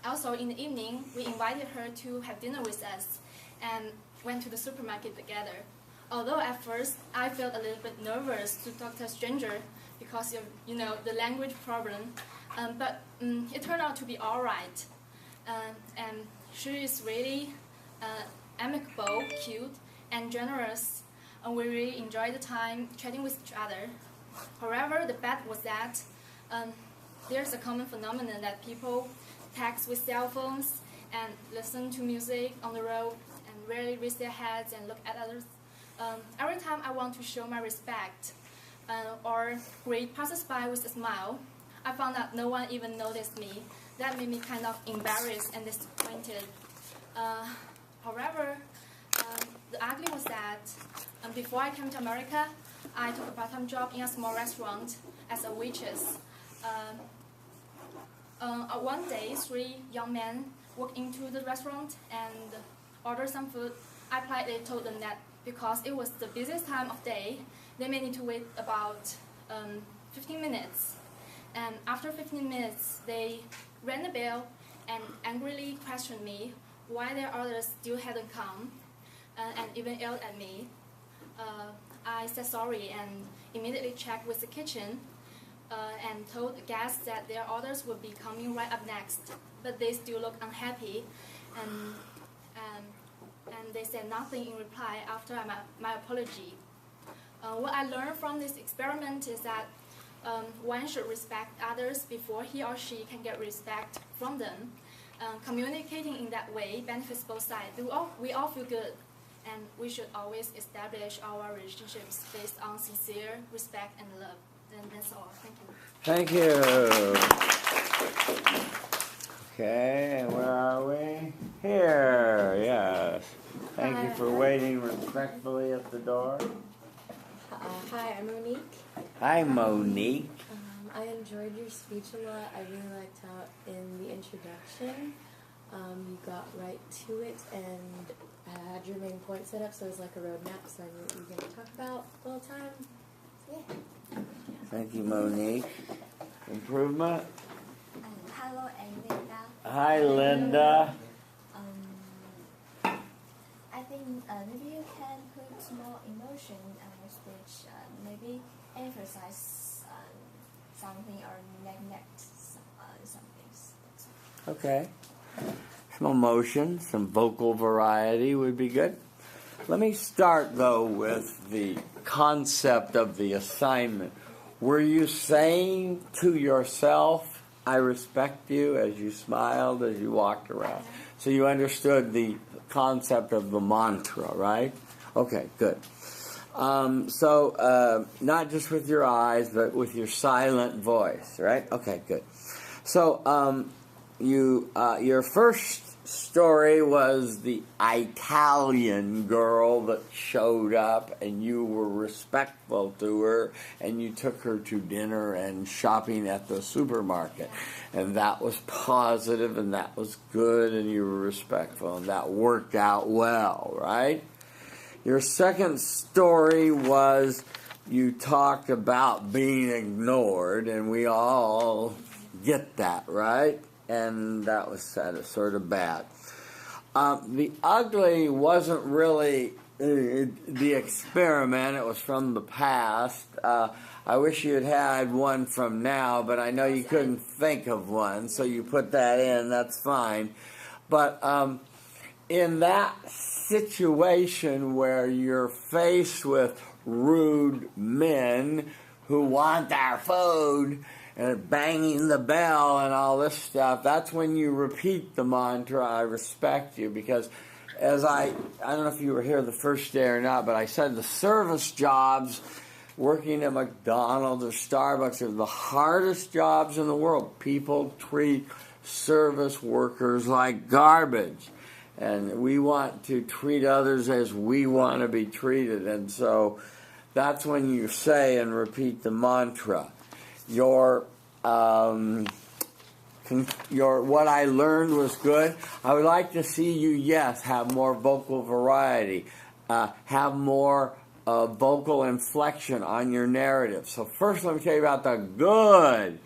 S5: Also, in the evening, we invited her to have dinner with us and went to the supermarket together. Although at first I felt a little bit nervous to talk to a stranger because of the language problem, but it turned out to be all right. And she is really amicable, cute, and generous. And we really enjoyed the time chatting with each other. However, the bad was that there's a common phenomenon that people text with cell phones and listen to music on the road and rarely raise their heads and look at others. Every time I want to show my respect or greet passers-by with a smile, I found that no one even noticed me. That made me kind of embarrassed and disappointed. However, the ugly was that before I came to America, I took a part-time job in a small restaurant as a waitress. One day, 3 young men walked into the restaurant and ordered some food. I politely told them that because it was the busiest time of day, they may need to wait about 15 minutes. And after 15 minutes, they rang the bell and angrily questioned me why their orders still hadn't come, and even yelled at me. I said sorry and immediately checked with the kitchen and told the guests that their orders would be coming right up next, but they still looked unhappy, and they said nothing in reply after my apology. What I learned from this experiment is that one should respect others before he or she can get respect from them. Communicating in that way benefits both sides. We all feel good, and we should always establish our relationships based on sincere respect and love. And that's all. Thank you.
S1: Thank you. Okay, where are we? Here, yes. Thank you for waiting respectfully at the door.
S14: Hi, I'm Monique.
S1: Hi, Monique.
S14: I enjoyed your speech a lot. I really liked how in the introduction you got right to it and had your main point set up, so it was like a roadmap, so I knew what you were going to talk about the whole time. So, yeah.
S1: Thank you, Monique. Improvement?
S15: Hello, I'm Linda.
S1: Hi, Linda.
S15: I think maybe you can put more emotion on your speech. Maybe emphasize something or neglect some things.
S1: Okay. Some emotion, some vocal variety would be good. Let me start, though, with the concept of the assignment. Were you saying to yourself, I respect you, as you smiled, as you walked around? So you understood the concept of the mantra, right? Okay, good. So not just with your eyes, but with your silent voice, right? Okay, good. So your first story was the Italian girl that showed up, and you were respectful to her, and you took her to dinner and shopping at the supermarket, and that was positive, and that was good, and you were respectful, and that worked out well, right? Your second story was you talked about being ignored, and we all get that, right? And that was sort of bad. The ugly wasn't really the experiment. It was from the past. I wish you had had one from now, but I know you couldn't think of one, so you put that in. That's fine. But in that situation where you're faced with rude men who want their food, and banging the bell and all this stuff, that's when you repeat the mantra, I respect you, because as I don't know if you were here the first day or not, but I said the service jobs, working at McDonald's or Starbucks, are the hardest jobs in the world. People treat service workers like garbage, and we want to treat others as we want to be treated, and so that's when you say and repeat the mantra. Your what I learned was good. I would like to see you, yes, have more vocal variety, have more vocal inflection on your narrative. So first let me tell you about the good.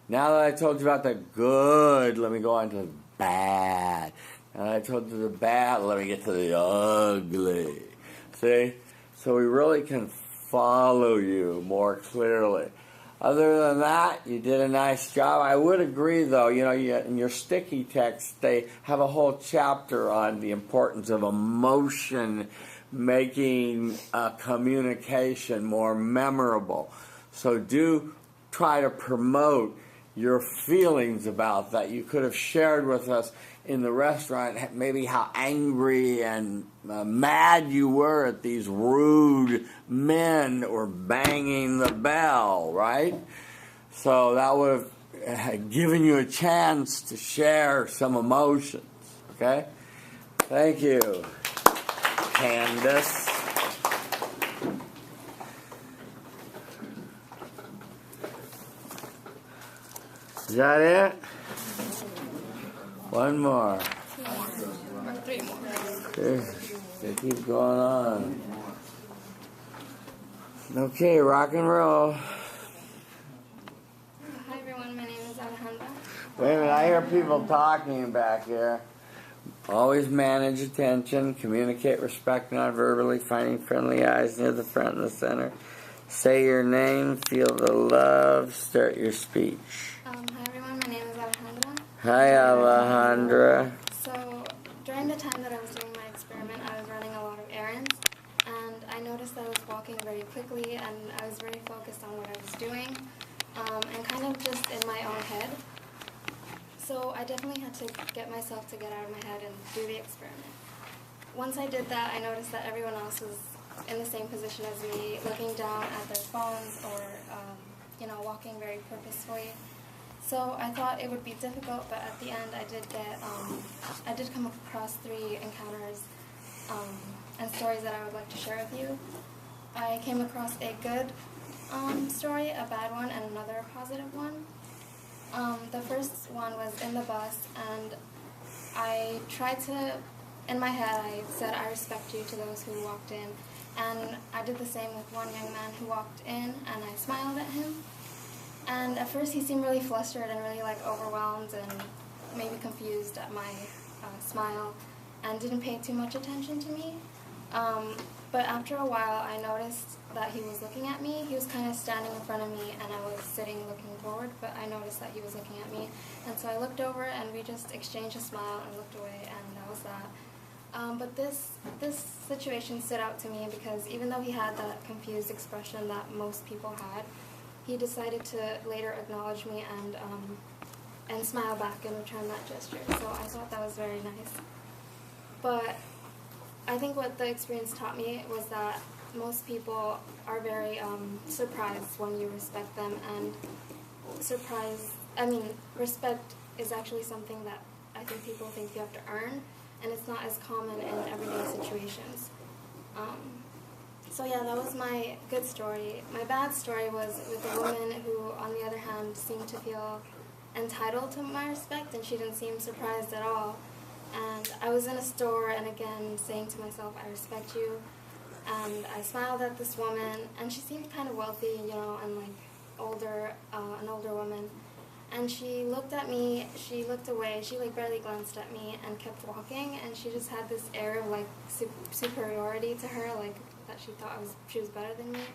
S1: Now that I told you about the good, let me go on to the bad. Now that I told you the bad, let me get to the ugly. See? So we really can follow you more clearly. Other than that, you did a nice job. I would agree, though, in your sticky text, they have a whole chapter on the importance of emotion making communication more memorable. So do try to promote your feelings about that. You could have shared with us in the restaurant maybe how angry and mad you were at these rude men or banging the bell, right? So that would have given you a chance to share some emotions, okay? Thank you, Candace. Is that it? One more.
S3: Three more.
S1: Okay. They keep going on. Okay, rock and roll.
S3: Hi everyone, my name is Alejandra.
S1: Wait a minute, I hear people talking back here. Always manage attention, communicate respect non-verbally, finding friendly eyes near the front and the center. Say your name, feel the love, start your speech.
S3: Hi everyone, my name is Alejandra.
S1: Hi, Alejandra.
S3: So, during the time that I was doing my experiment, I was running a lot of errands, and I noticed that I was walking very quickly, and I was very focused on what I was doing, and kind of just in my own head. So I definitely had to get myself to get out of my head and do the experiment. Once I did that, I noticed that everyone else was in the same position as me, looking down at their phones or, walking very purposefully. So I thought it would be difficult, but at the end I did come across 3 encounters and stories that I would like to share with you. I came across a good story, a bad one, and another positive one. The first one was in the bus, and I tried to, in my head, I said, I respect you to those who walked in. And I did the same with one young man who walked in, and I smiled at him. And at first he seemed really flustered and really overwhelmed and maybe confused at my smile and didn't pay too much attention to me. But after a while I noticed that he was looking at me. He was kind of standing in front of me and I was sitting looking forward, but I noticed that he was looking at me. And so I looked over and we just exchanged a smile and looked away, and that was that. But this situation stood out to me because even though he had that confused expression that most people had, he decided to later acknowledge me and smile back and return that gesture. So I thought that was very nice. But I think what the experience taught me was that most people are very surprised when you respect them, and respect is actually something that I think people think you have to earn, and it's not as common in everyday situations. So yeah, that was my good story. My bad story was with a woman who, on the other hand, seemed to feel entitled to my respect, and she didn't seem surprised at all. And I was in a store, and again, saying to myself, I respect you. And I smiled at this woman, and she seemed kind of wealthy, and older, an older woman. And she looked at me, she looked away, she barely glanced at me and kept walking, and she just had this air of superiority to her, that she thought she was better than me.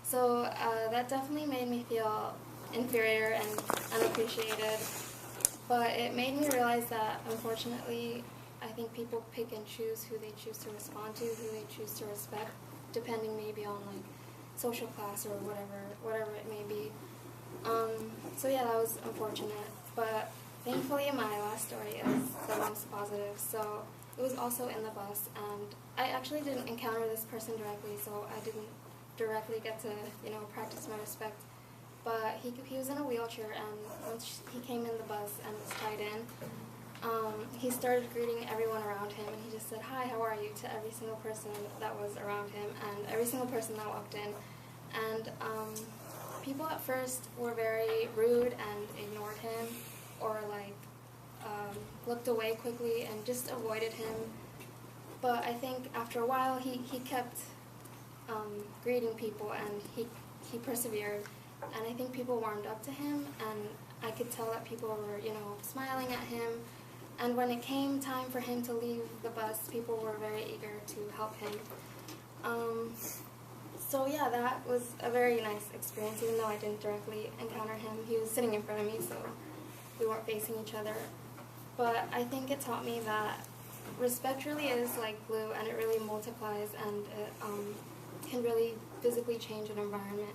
S3: So that definitely made me feel inferior and unappreciated. But it made me realize that, unfortunately, I think people pick and choose who they choose to respond to, who they choose to respect, depending maybe on social class or whatever it may be. So yeah, that was unfortunate. But thankfully, my last story is the most positive. So it was also in the bus, and I actually didn't encounter this person directly, so I didn't directly get to practice my respect. But he was in a wheelchair, and once he came in the bus and was tied in, he started greeting everyone around him, and he just said, "Hi, how are you?" to every single person that was around him, and every single person that walked in. And people at first were very rude and ignored him, or looked away quickly and just avoided him. But I think after a while he kept greeting people, and he persevered. And I think people warmed up to him, and I could tell that people were, smiling at him. And when it came time for him to leave the bus, people were very eager to help him. So yeah, that was a very nice experience, even though I didn't directly encounter him. He was sitting in front of me, so we weren't facing each other. But I think it taught me that respect really is like glue, and it really multiplies, and it can really physically change an environment.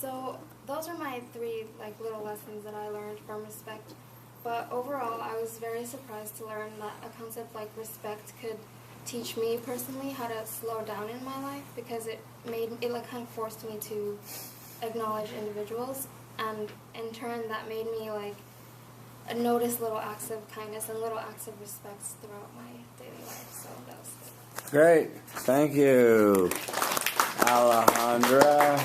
S3: So those are my 3 little lessons that I learned from respect. But overall, I was very surprised to learn that a concept like respect could teach me personally how to slow down in my life, because it kind of forced me to acknowledge individuals, and in turn that made me notice little acts of kindness and little acts of respect throughout my daily life. So that was good.
S1: Great. Thank you, Alejandra.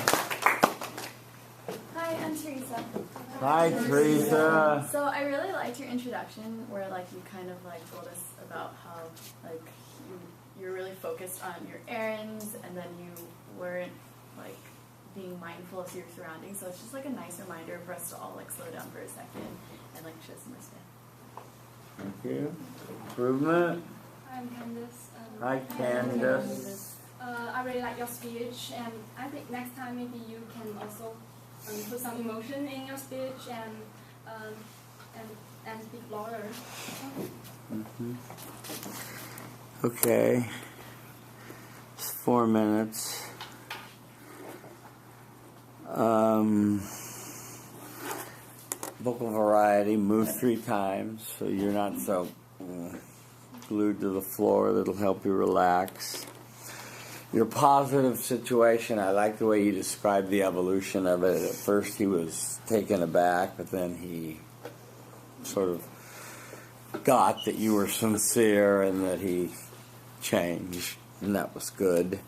S9: Hi, I'm Teresa.
S1: Hi, Teresa.
S16: So I really liked your introduction, where like you kind of like told us about how like you're really focused on your errands, and then you weren't like being mindful of your surroundings. So it's just like a nice reminder for us to all like slow down for a second and like show some respect.
S1: Thank you. Improvement.
S17: I'm Candace.
S1: Hi, Candace.
S17: I really like your speech, and I think next time maybe you can also put some emotion in your speech and speak louder.
S1: Okay. It's 4 minutes. Vocal variety, move 3 times so you're not so glued to the floor. That'll help you relax. Your positive situation, I like the way you described the evolution of it. At first he was taken aback, but then he sort of got that you were sincere and that he changed, and that was good.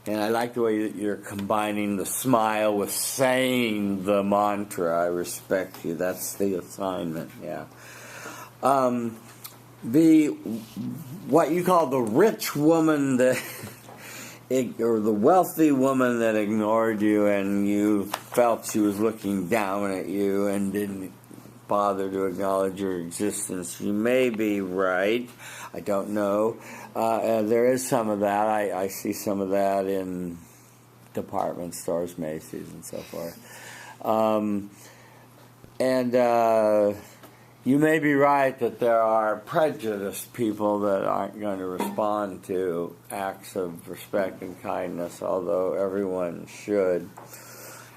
S1: And I like the way that you're combining the smile with saying the mantra, I respect you. That's the assignment, yeah. What you call the rich woman that... or the wealthy woman that ignored you and you felt she was looking down at you and didn't bother to acknowledge your existence. You may be right. I don't know. There is some of that. I see some of that in department stores, Macy's, and so forth. You may be right that there are prejudiced people that aren't going to respond to acts of respect and kindness, although everyone should.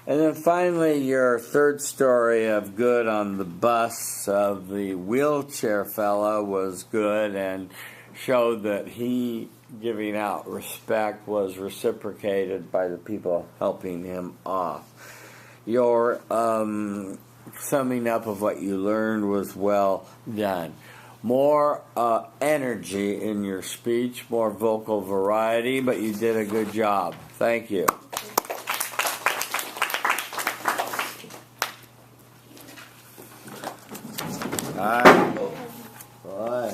S1: And then finally, your third story of good on the bus of the wheelchair fellow was good and showed that he giving out respect was reciprocated by the people helping him off. Your summing up of what you learned was well done. More energy in your speech, more vocal variety, but you did a good job. Thank you. Boy,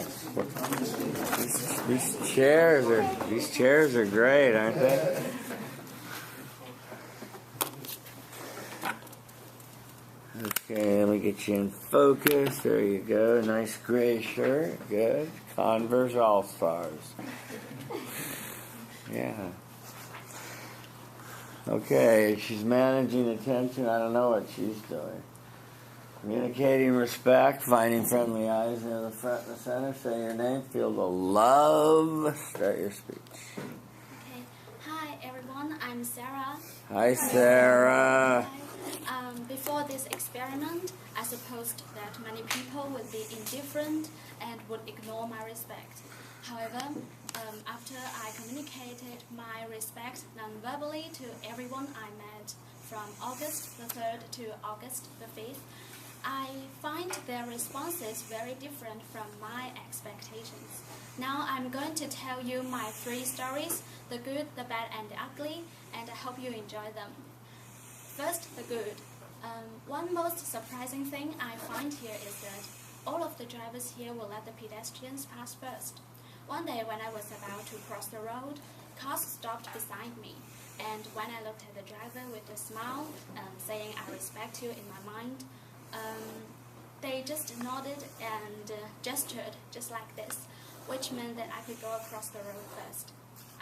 S1: these chairs are great, aren't they? Okay, let me get you in focus. There you go. Nice gray shirt. Good. Converse All-Stars. Yeah. Okay, she's managing attention. I don't know what she's doing. Communicating respect, finding friendly eyes near the front and the center. Say your name. Feel the love. Start your speech.
S5: Okay. Hi, everyone. I'm Sarah.
S1: Hi, Sarah.
S5: Before this experiment, I supposed that many people would be indifferent and would ignore my respect. However, after I communicated my respect non-verbally to everyone I met from August the 3rd to August the 5th, I find their responses very different from my expectations. Now I'm going to tell you my 3 stories, the good, the bad, and the ugly, and I hope you enjoy them. First, the good. One most surprising thing I find here is that all of the drivers here will let the pedestrians pass first. One day when I was about to cross the road, cars stopped beside me, and when I looked at the driver with a smile, saying I respect you in my mind, they just nodded and gestured just like this, which meant that I could go across the road first.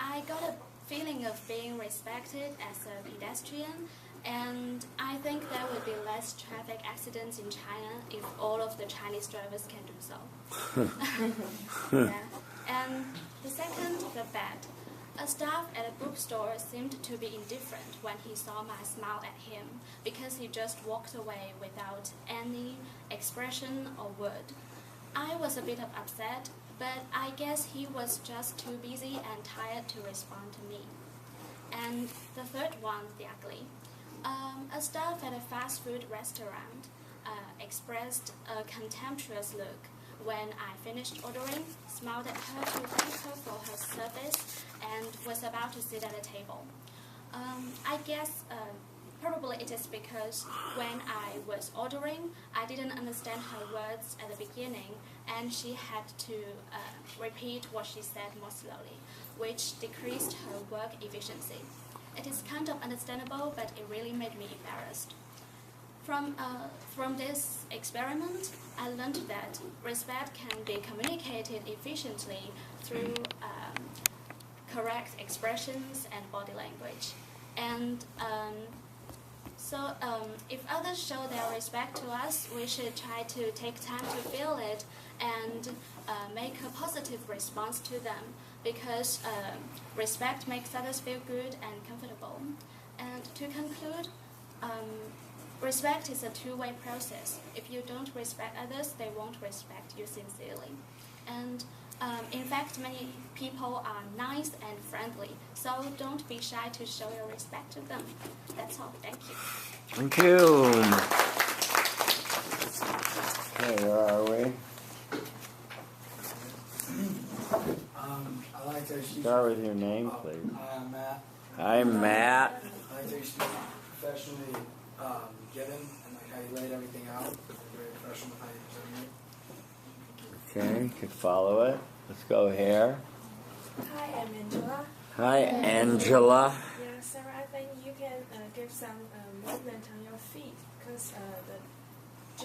S5: I got a feeling of being respected as a pedestrian, and I think there would be less traffic accidents in China if all of the Chinese drivers can do so. Yeah. And the second, the bad. A staff at a bookstore seemed to be indifferent when he saw my smile at him because he just walked away without any expression or word. I was a bit upset, but I guess he was just too busy and tired to respond to me. And the third one, the ugly. A staff at a fast food restaurant expressed a contemptuous look when I finished ordering, smiled at her to thank her for her service, and was about to sit at a table. I guess Probably it is because when I was ordering, I didn't understand her words at the beginning, and she had to repeat what she said more slowly, which decreased her work efficiency. It is kind of understandable, but it really made me embarrassed. From this experiment, I learned that respect can be communicated efficiently through correct expressions and body language. And if others show their respect to us, we should try to take time to feel it and make a positive response to them, because respect makes others feel good and comfortable. And to conclude, respect is a two-way process. If you don't respect others, they won't respect you sincerely. And in fact, many people are nice and friendly, so don't be shy to show your respect to them. That's all. Thank you.
S1: Thank you. Okay, where are we?
S7: I like to
S1: Start with your name, please.
S7: Hi, I'm Matt.
S1: Hi, Matt.
S7: I like to speak professionally given and like how you laid everything out. Very professional how you presented it.
S1: Okay, you can follow it. Let's go here.
S2: Hi, I'm Angela.
S1: Hi, Angela.
S2: Yeah, Sarah, I think you can give some movement on your feet, because the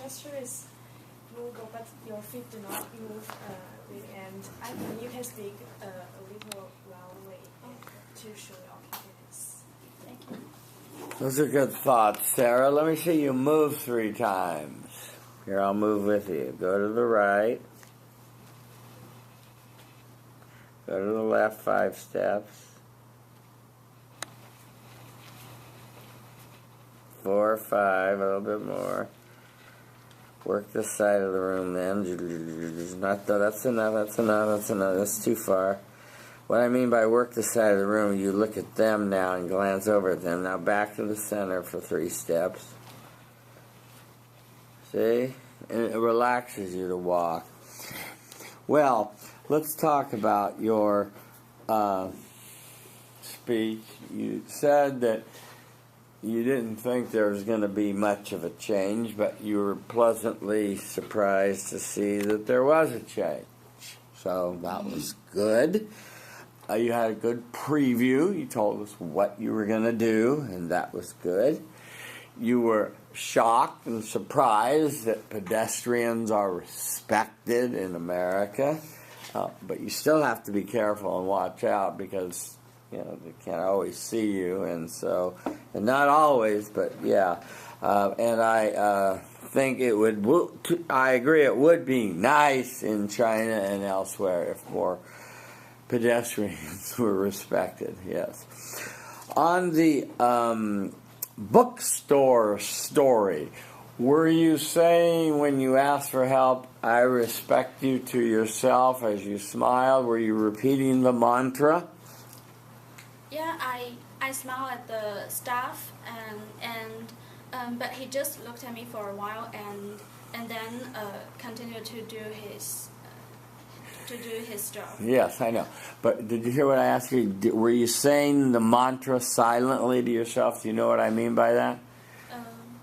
S2: gesture is movable, but your feet do not move. And I think you can speak a little loudly to show your confidence. Thank you.
S1: Those are good thoughts, Sarah. Let me see you move 3 times. Here, I'll move with you. Go to the right. Go to the left 5 steps. 4, 5, a little bit more. Work this side of the room then. That's enough. That's too far. What I mean by work this side of the room, you look at them now and glance over at them. Now back to the center for 3 steps. See? And it relaxes you to walk. Well, let's talk about your speech. You said that you didn't think there was going to be much of a change, but you were pleasantly surprised to see that there was a change. So that was good. You had a good preview. You told us what you were going to do, and that was good. You were shocked and surprised that pedestrians are respected in America, but you still have to be careful and watch out, because they can't always see you, and not always, but yeah. And I think I agree, it would be nice in China and elsewhere if more pedestrians were respected, yes. On the bookstore story, were you saying when you asked for help, I respect you, to yourself as you smiled? Were you repeating the mantra?
S5: Yeah, I smiled at the staff, but he just looked at me for a while and then continued to do his job.
S1: Yes, I know. But did you hear what I asked you? Were you saying the mantra silently to yourself? Do you know what I mean by that?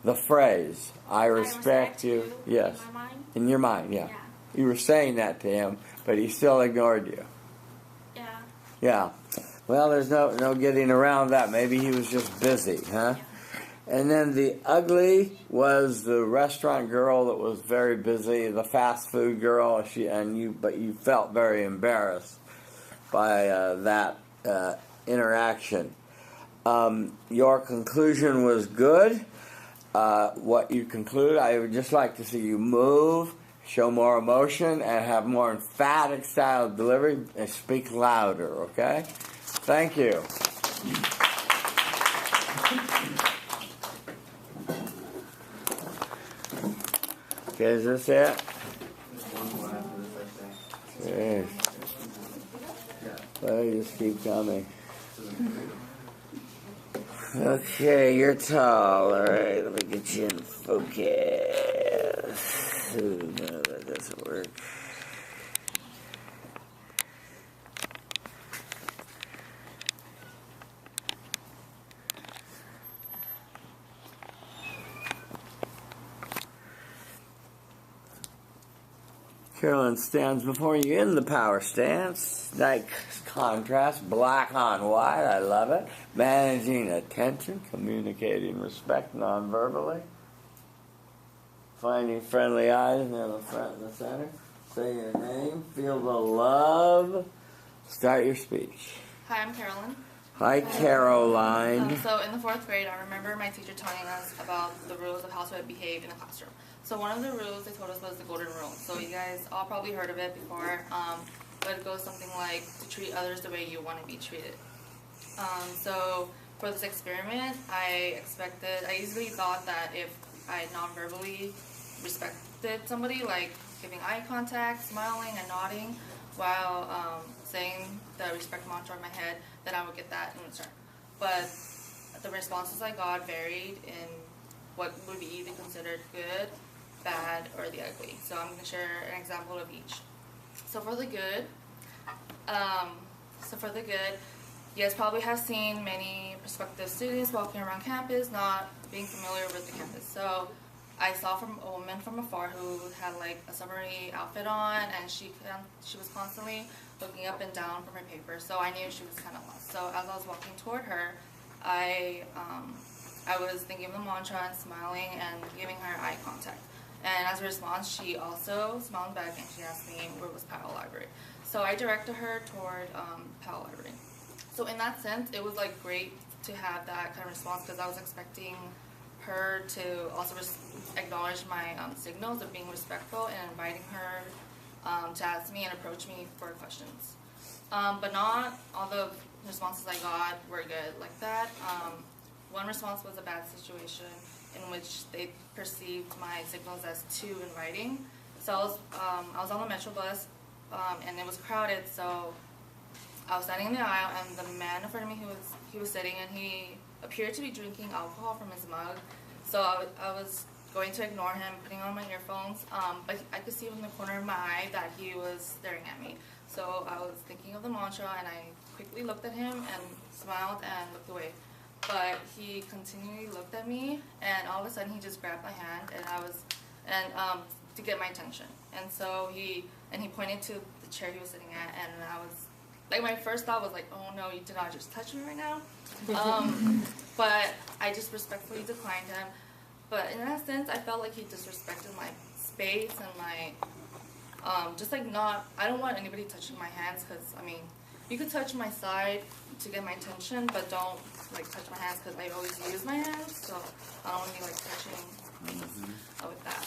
S1: The phrase, I respect you. Yes.
S5: In my mind?
S1: In your mind, yeah. You were saying that to him, but he still ignored you.
S5: Yeah.
S1: Yeah. Well, there's no getting around that. Maybe he was just busy, huh? Yeah. And then the ugly was the restaurant girl that was very busy, the fast food girl. But you felt very embarrassed by that interaction. Your conclusion was good. What you conclude, I would just like to see you move, show more emotion, and have more emphatic style of delivery, and speak louder, okay? Thank you. Okay, is this it? Okay. Well, you just keep coming. Okay, you're tall. All right, let me get you in focus. Ooh, no, that doesn't work. Carolyn stands before you in the power stance. Nice contrast, black on white. I love it. Managing attention, communicating respect non-verbally. Finding friendly eyes near the front and the center. Say your name. Feel the love. Start your speech.
S18: Hi, I'm Carolyn.
S1: Hi, Caroline.
S18: So in the 4th grade, I remember my teacher telling us about the rules of how to behave in the classroom. So one of the rules they told us was the golden rule. So you guys all probably heard of it before, but it goes something like to treat others the way you want to be treated. So for this experiment, I easily thought that if I non-verbally respected somebody, like giving eye contact, smiling, and nodding, while saying the respect mantra in my head, then I would get that in return. But the responses I got varied in what would be either considered good, bad, or the ugly. So I'm going to share an example of each. So for the good, you guys probably have seen many prospective students walking around campus, not being familiar with the campus. So I saw a woman from afar who had like a summery outfit on, and she was constantly looking up and down from her paper. So I knew she was kind of lost. So as I was walking toward her, I was thinking of the mantra and smiling and giving her eye contact. And as a response, she also smiled back and she asked me where was Powell Library. So I directed her toward Powell Library. So in that sense, it was like great to have that kind of response because I was expecting her to also acknowledge my signals of being respectful and inviting her to ask me and approach me for questions. But not all the responses I got were good like that. One response was a bad situation in which they perceived my signals as too inviting. So I was on the metro bus and it was crowded, so I was standing in the aisle and the man in front of me, he was sitting and he appeared to be drinking alcohol from his mug. So I was going to ignore him, putting on my earphones, but I could see from the corner of my eye that he was staring at me. So I was thinking of the mantra and I quickly looked at him and smiled and looked away. But he continually looked at me and all of a sudden he just grabbed my hand and to get my attention. And so he pointed to the chair he was sitting at, and I was like, my first thought was like, oh no, you did not just touch me right now. But I just respectfully declined him. But in that sense, I felt like he disrespected my space and my, just like I don't want anybody touching my hands because, I mean, you could touch my side to get my attention, but don't like touch my hands because I always use my hands, so I don't want to be like touching with that.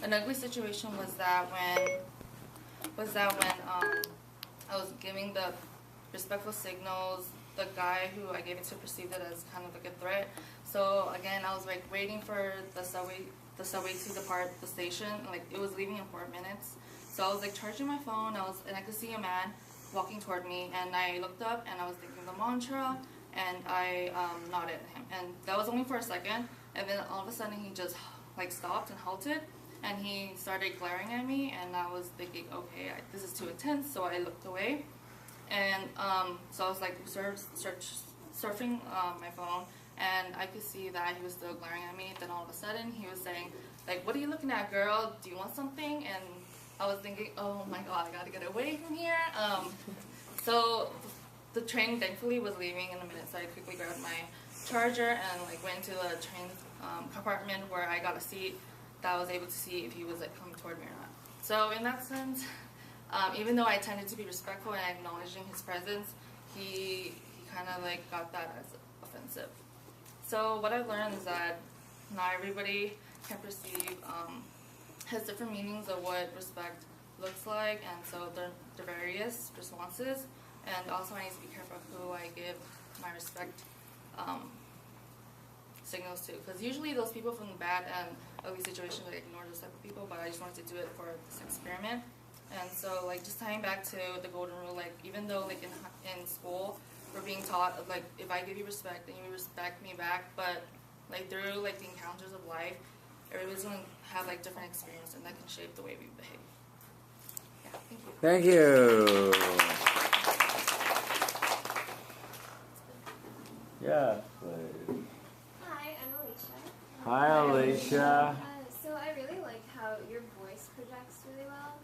S18: An ugly situation was that when I was giving the respectful signals, the guy who I gave it to perceived it as kind of like a threat. So again, I was like waiting for the subway to depart the station, and like it was leaving in 4 minutes. So I was like charging my phone, and I could see a man walking toward me, and I looked up and I was thinking the mantra, and I nodded at him, and that was only for a second, and then all of a sudden he just like stopped and halted, and he started glaring at me, and I was thinking, okay, this is too intense, so I looked away, and so I was like surfing my phone, and I could see that he was still glaring at me. Then all of a sudden he was saying, like, what are you looking at, girl? Do you want something? And I was thinking, oh my god, I gotta get away from here. So the train thankfully was leaving in a minute, so I quickly grabbed my charger and like went to the train compartment where I got a seat that I was able to see if he was like coming toward me or not. So in that sense, even though I tended to be respectful and acknowledging his presence, he kind of like got that as offensive. So what I've learned is that not everybody can perceive, has different meanings of what respect looks like, and so there are various responses, and also I need to be careful of who I give my respect signals to, because usually those people from the bad and ugly situations, I ignore those type of people, but I just wanted to do it for this experiment. And so like just tying back to the golden rule, like even though like in school we're being taught like if I give you respect then you respect me back, but like through like the encounters of life, everybody's going to have like different experience, and that can shape the way we behave. Yeah, thank you.
S1: Thank you. Yeah, please.
S19: Hi, I'm Alicia.
S1: Hi, Alicia.
S19: So I really like how your text really well.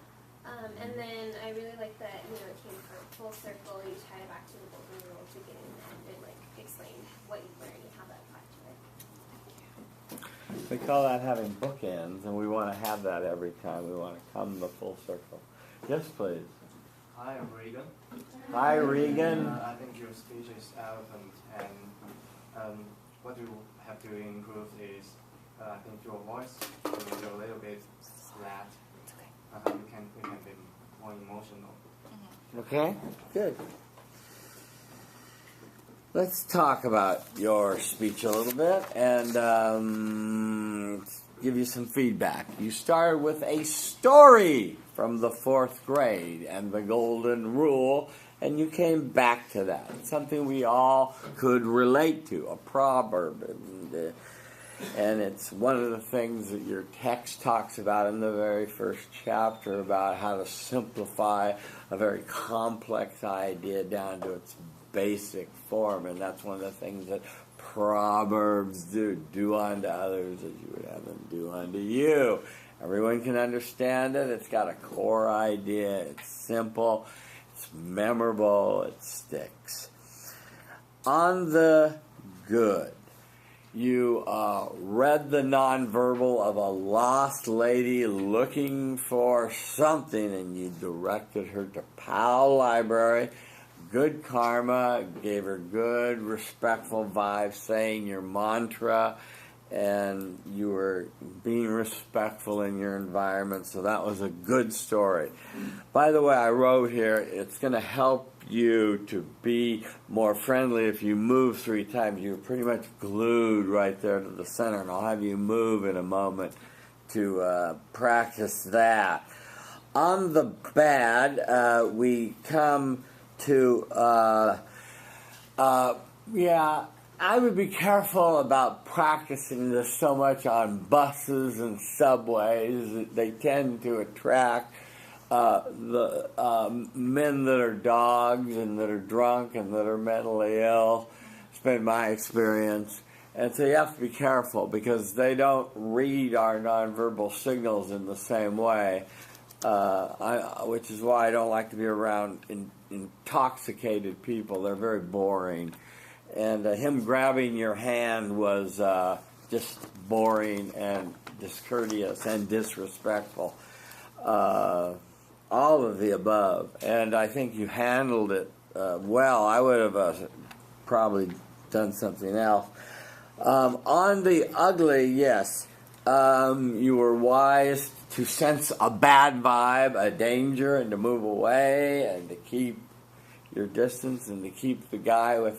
S19: And then I really like that, you know, it came full circle. You tied it back to the golden rule at the beginning and it like explained what you learned and how that applied to it.
S1: We call that having bookends, and we want to have that every time. We want to come the full circle. Yes, please.
S20: Hi, I'm Regan.
S1: Hi, Regan.
S20: I think your speech is eloquent, and what you have to improve is, I think your voice is a little bit flat. You can be more emotional.
S1: Okay, good. Let's talk about your speech a little bit and give you some feedback. You started with a story from the 4th grade and the golden rule, and you came back to that. It's something we all could relate to, a proverb. And it's one of the things that your text talks about in the very first chapter, about how to simplify a very complex idea down to its basic form. And that's one of the things that proverbs do. Do unto others as you would have them do unto you. Everyone can understand it. It's got a core idea. It's simple. It's memorable. It sticks. On the good. You read the nonverbal of a lost lady looking for something, and you directed her to Powell Library. Good karma, gave her good, respectful vibes, saying your mantra, and you were being respectful in your environment, so that was a good story. By the way, I wrote here, it's going to help you to be more friendly if you move 3 times. You're pretty much glued right there to the center, and I'll have you move in a moment to practice that. On the bad, we come to, I would be careful about practicing this so much on buses and subways. They tend to attract the men that are dogs and that are drunk and that are mentally ill. It's been my experience. And so you have to be careful because they don't read our nonverbal signals in the same way, which is why I don't like to be around intoxicated people. They're very boring. And him grabbing your hand was just boring and discourteous and disrespectful. All of the above. And I think you handled it well. I would have probably done something else. On the ugly, yes, you were wise to sense a bad vibe, a danger, and to move away and to keep your distance and to keep the guy with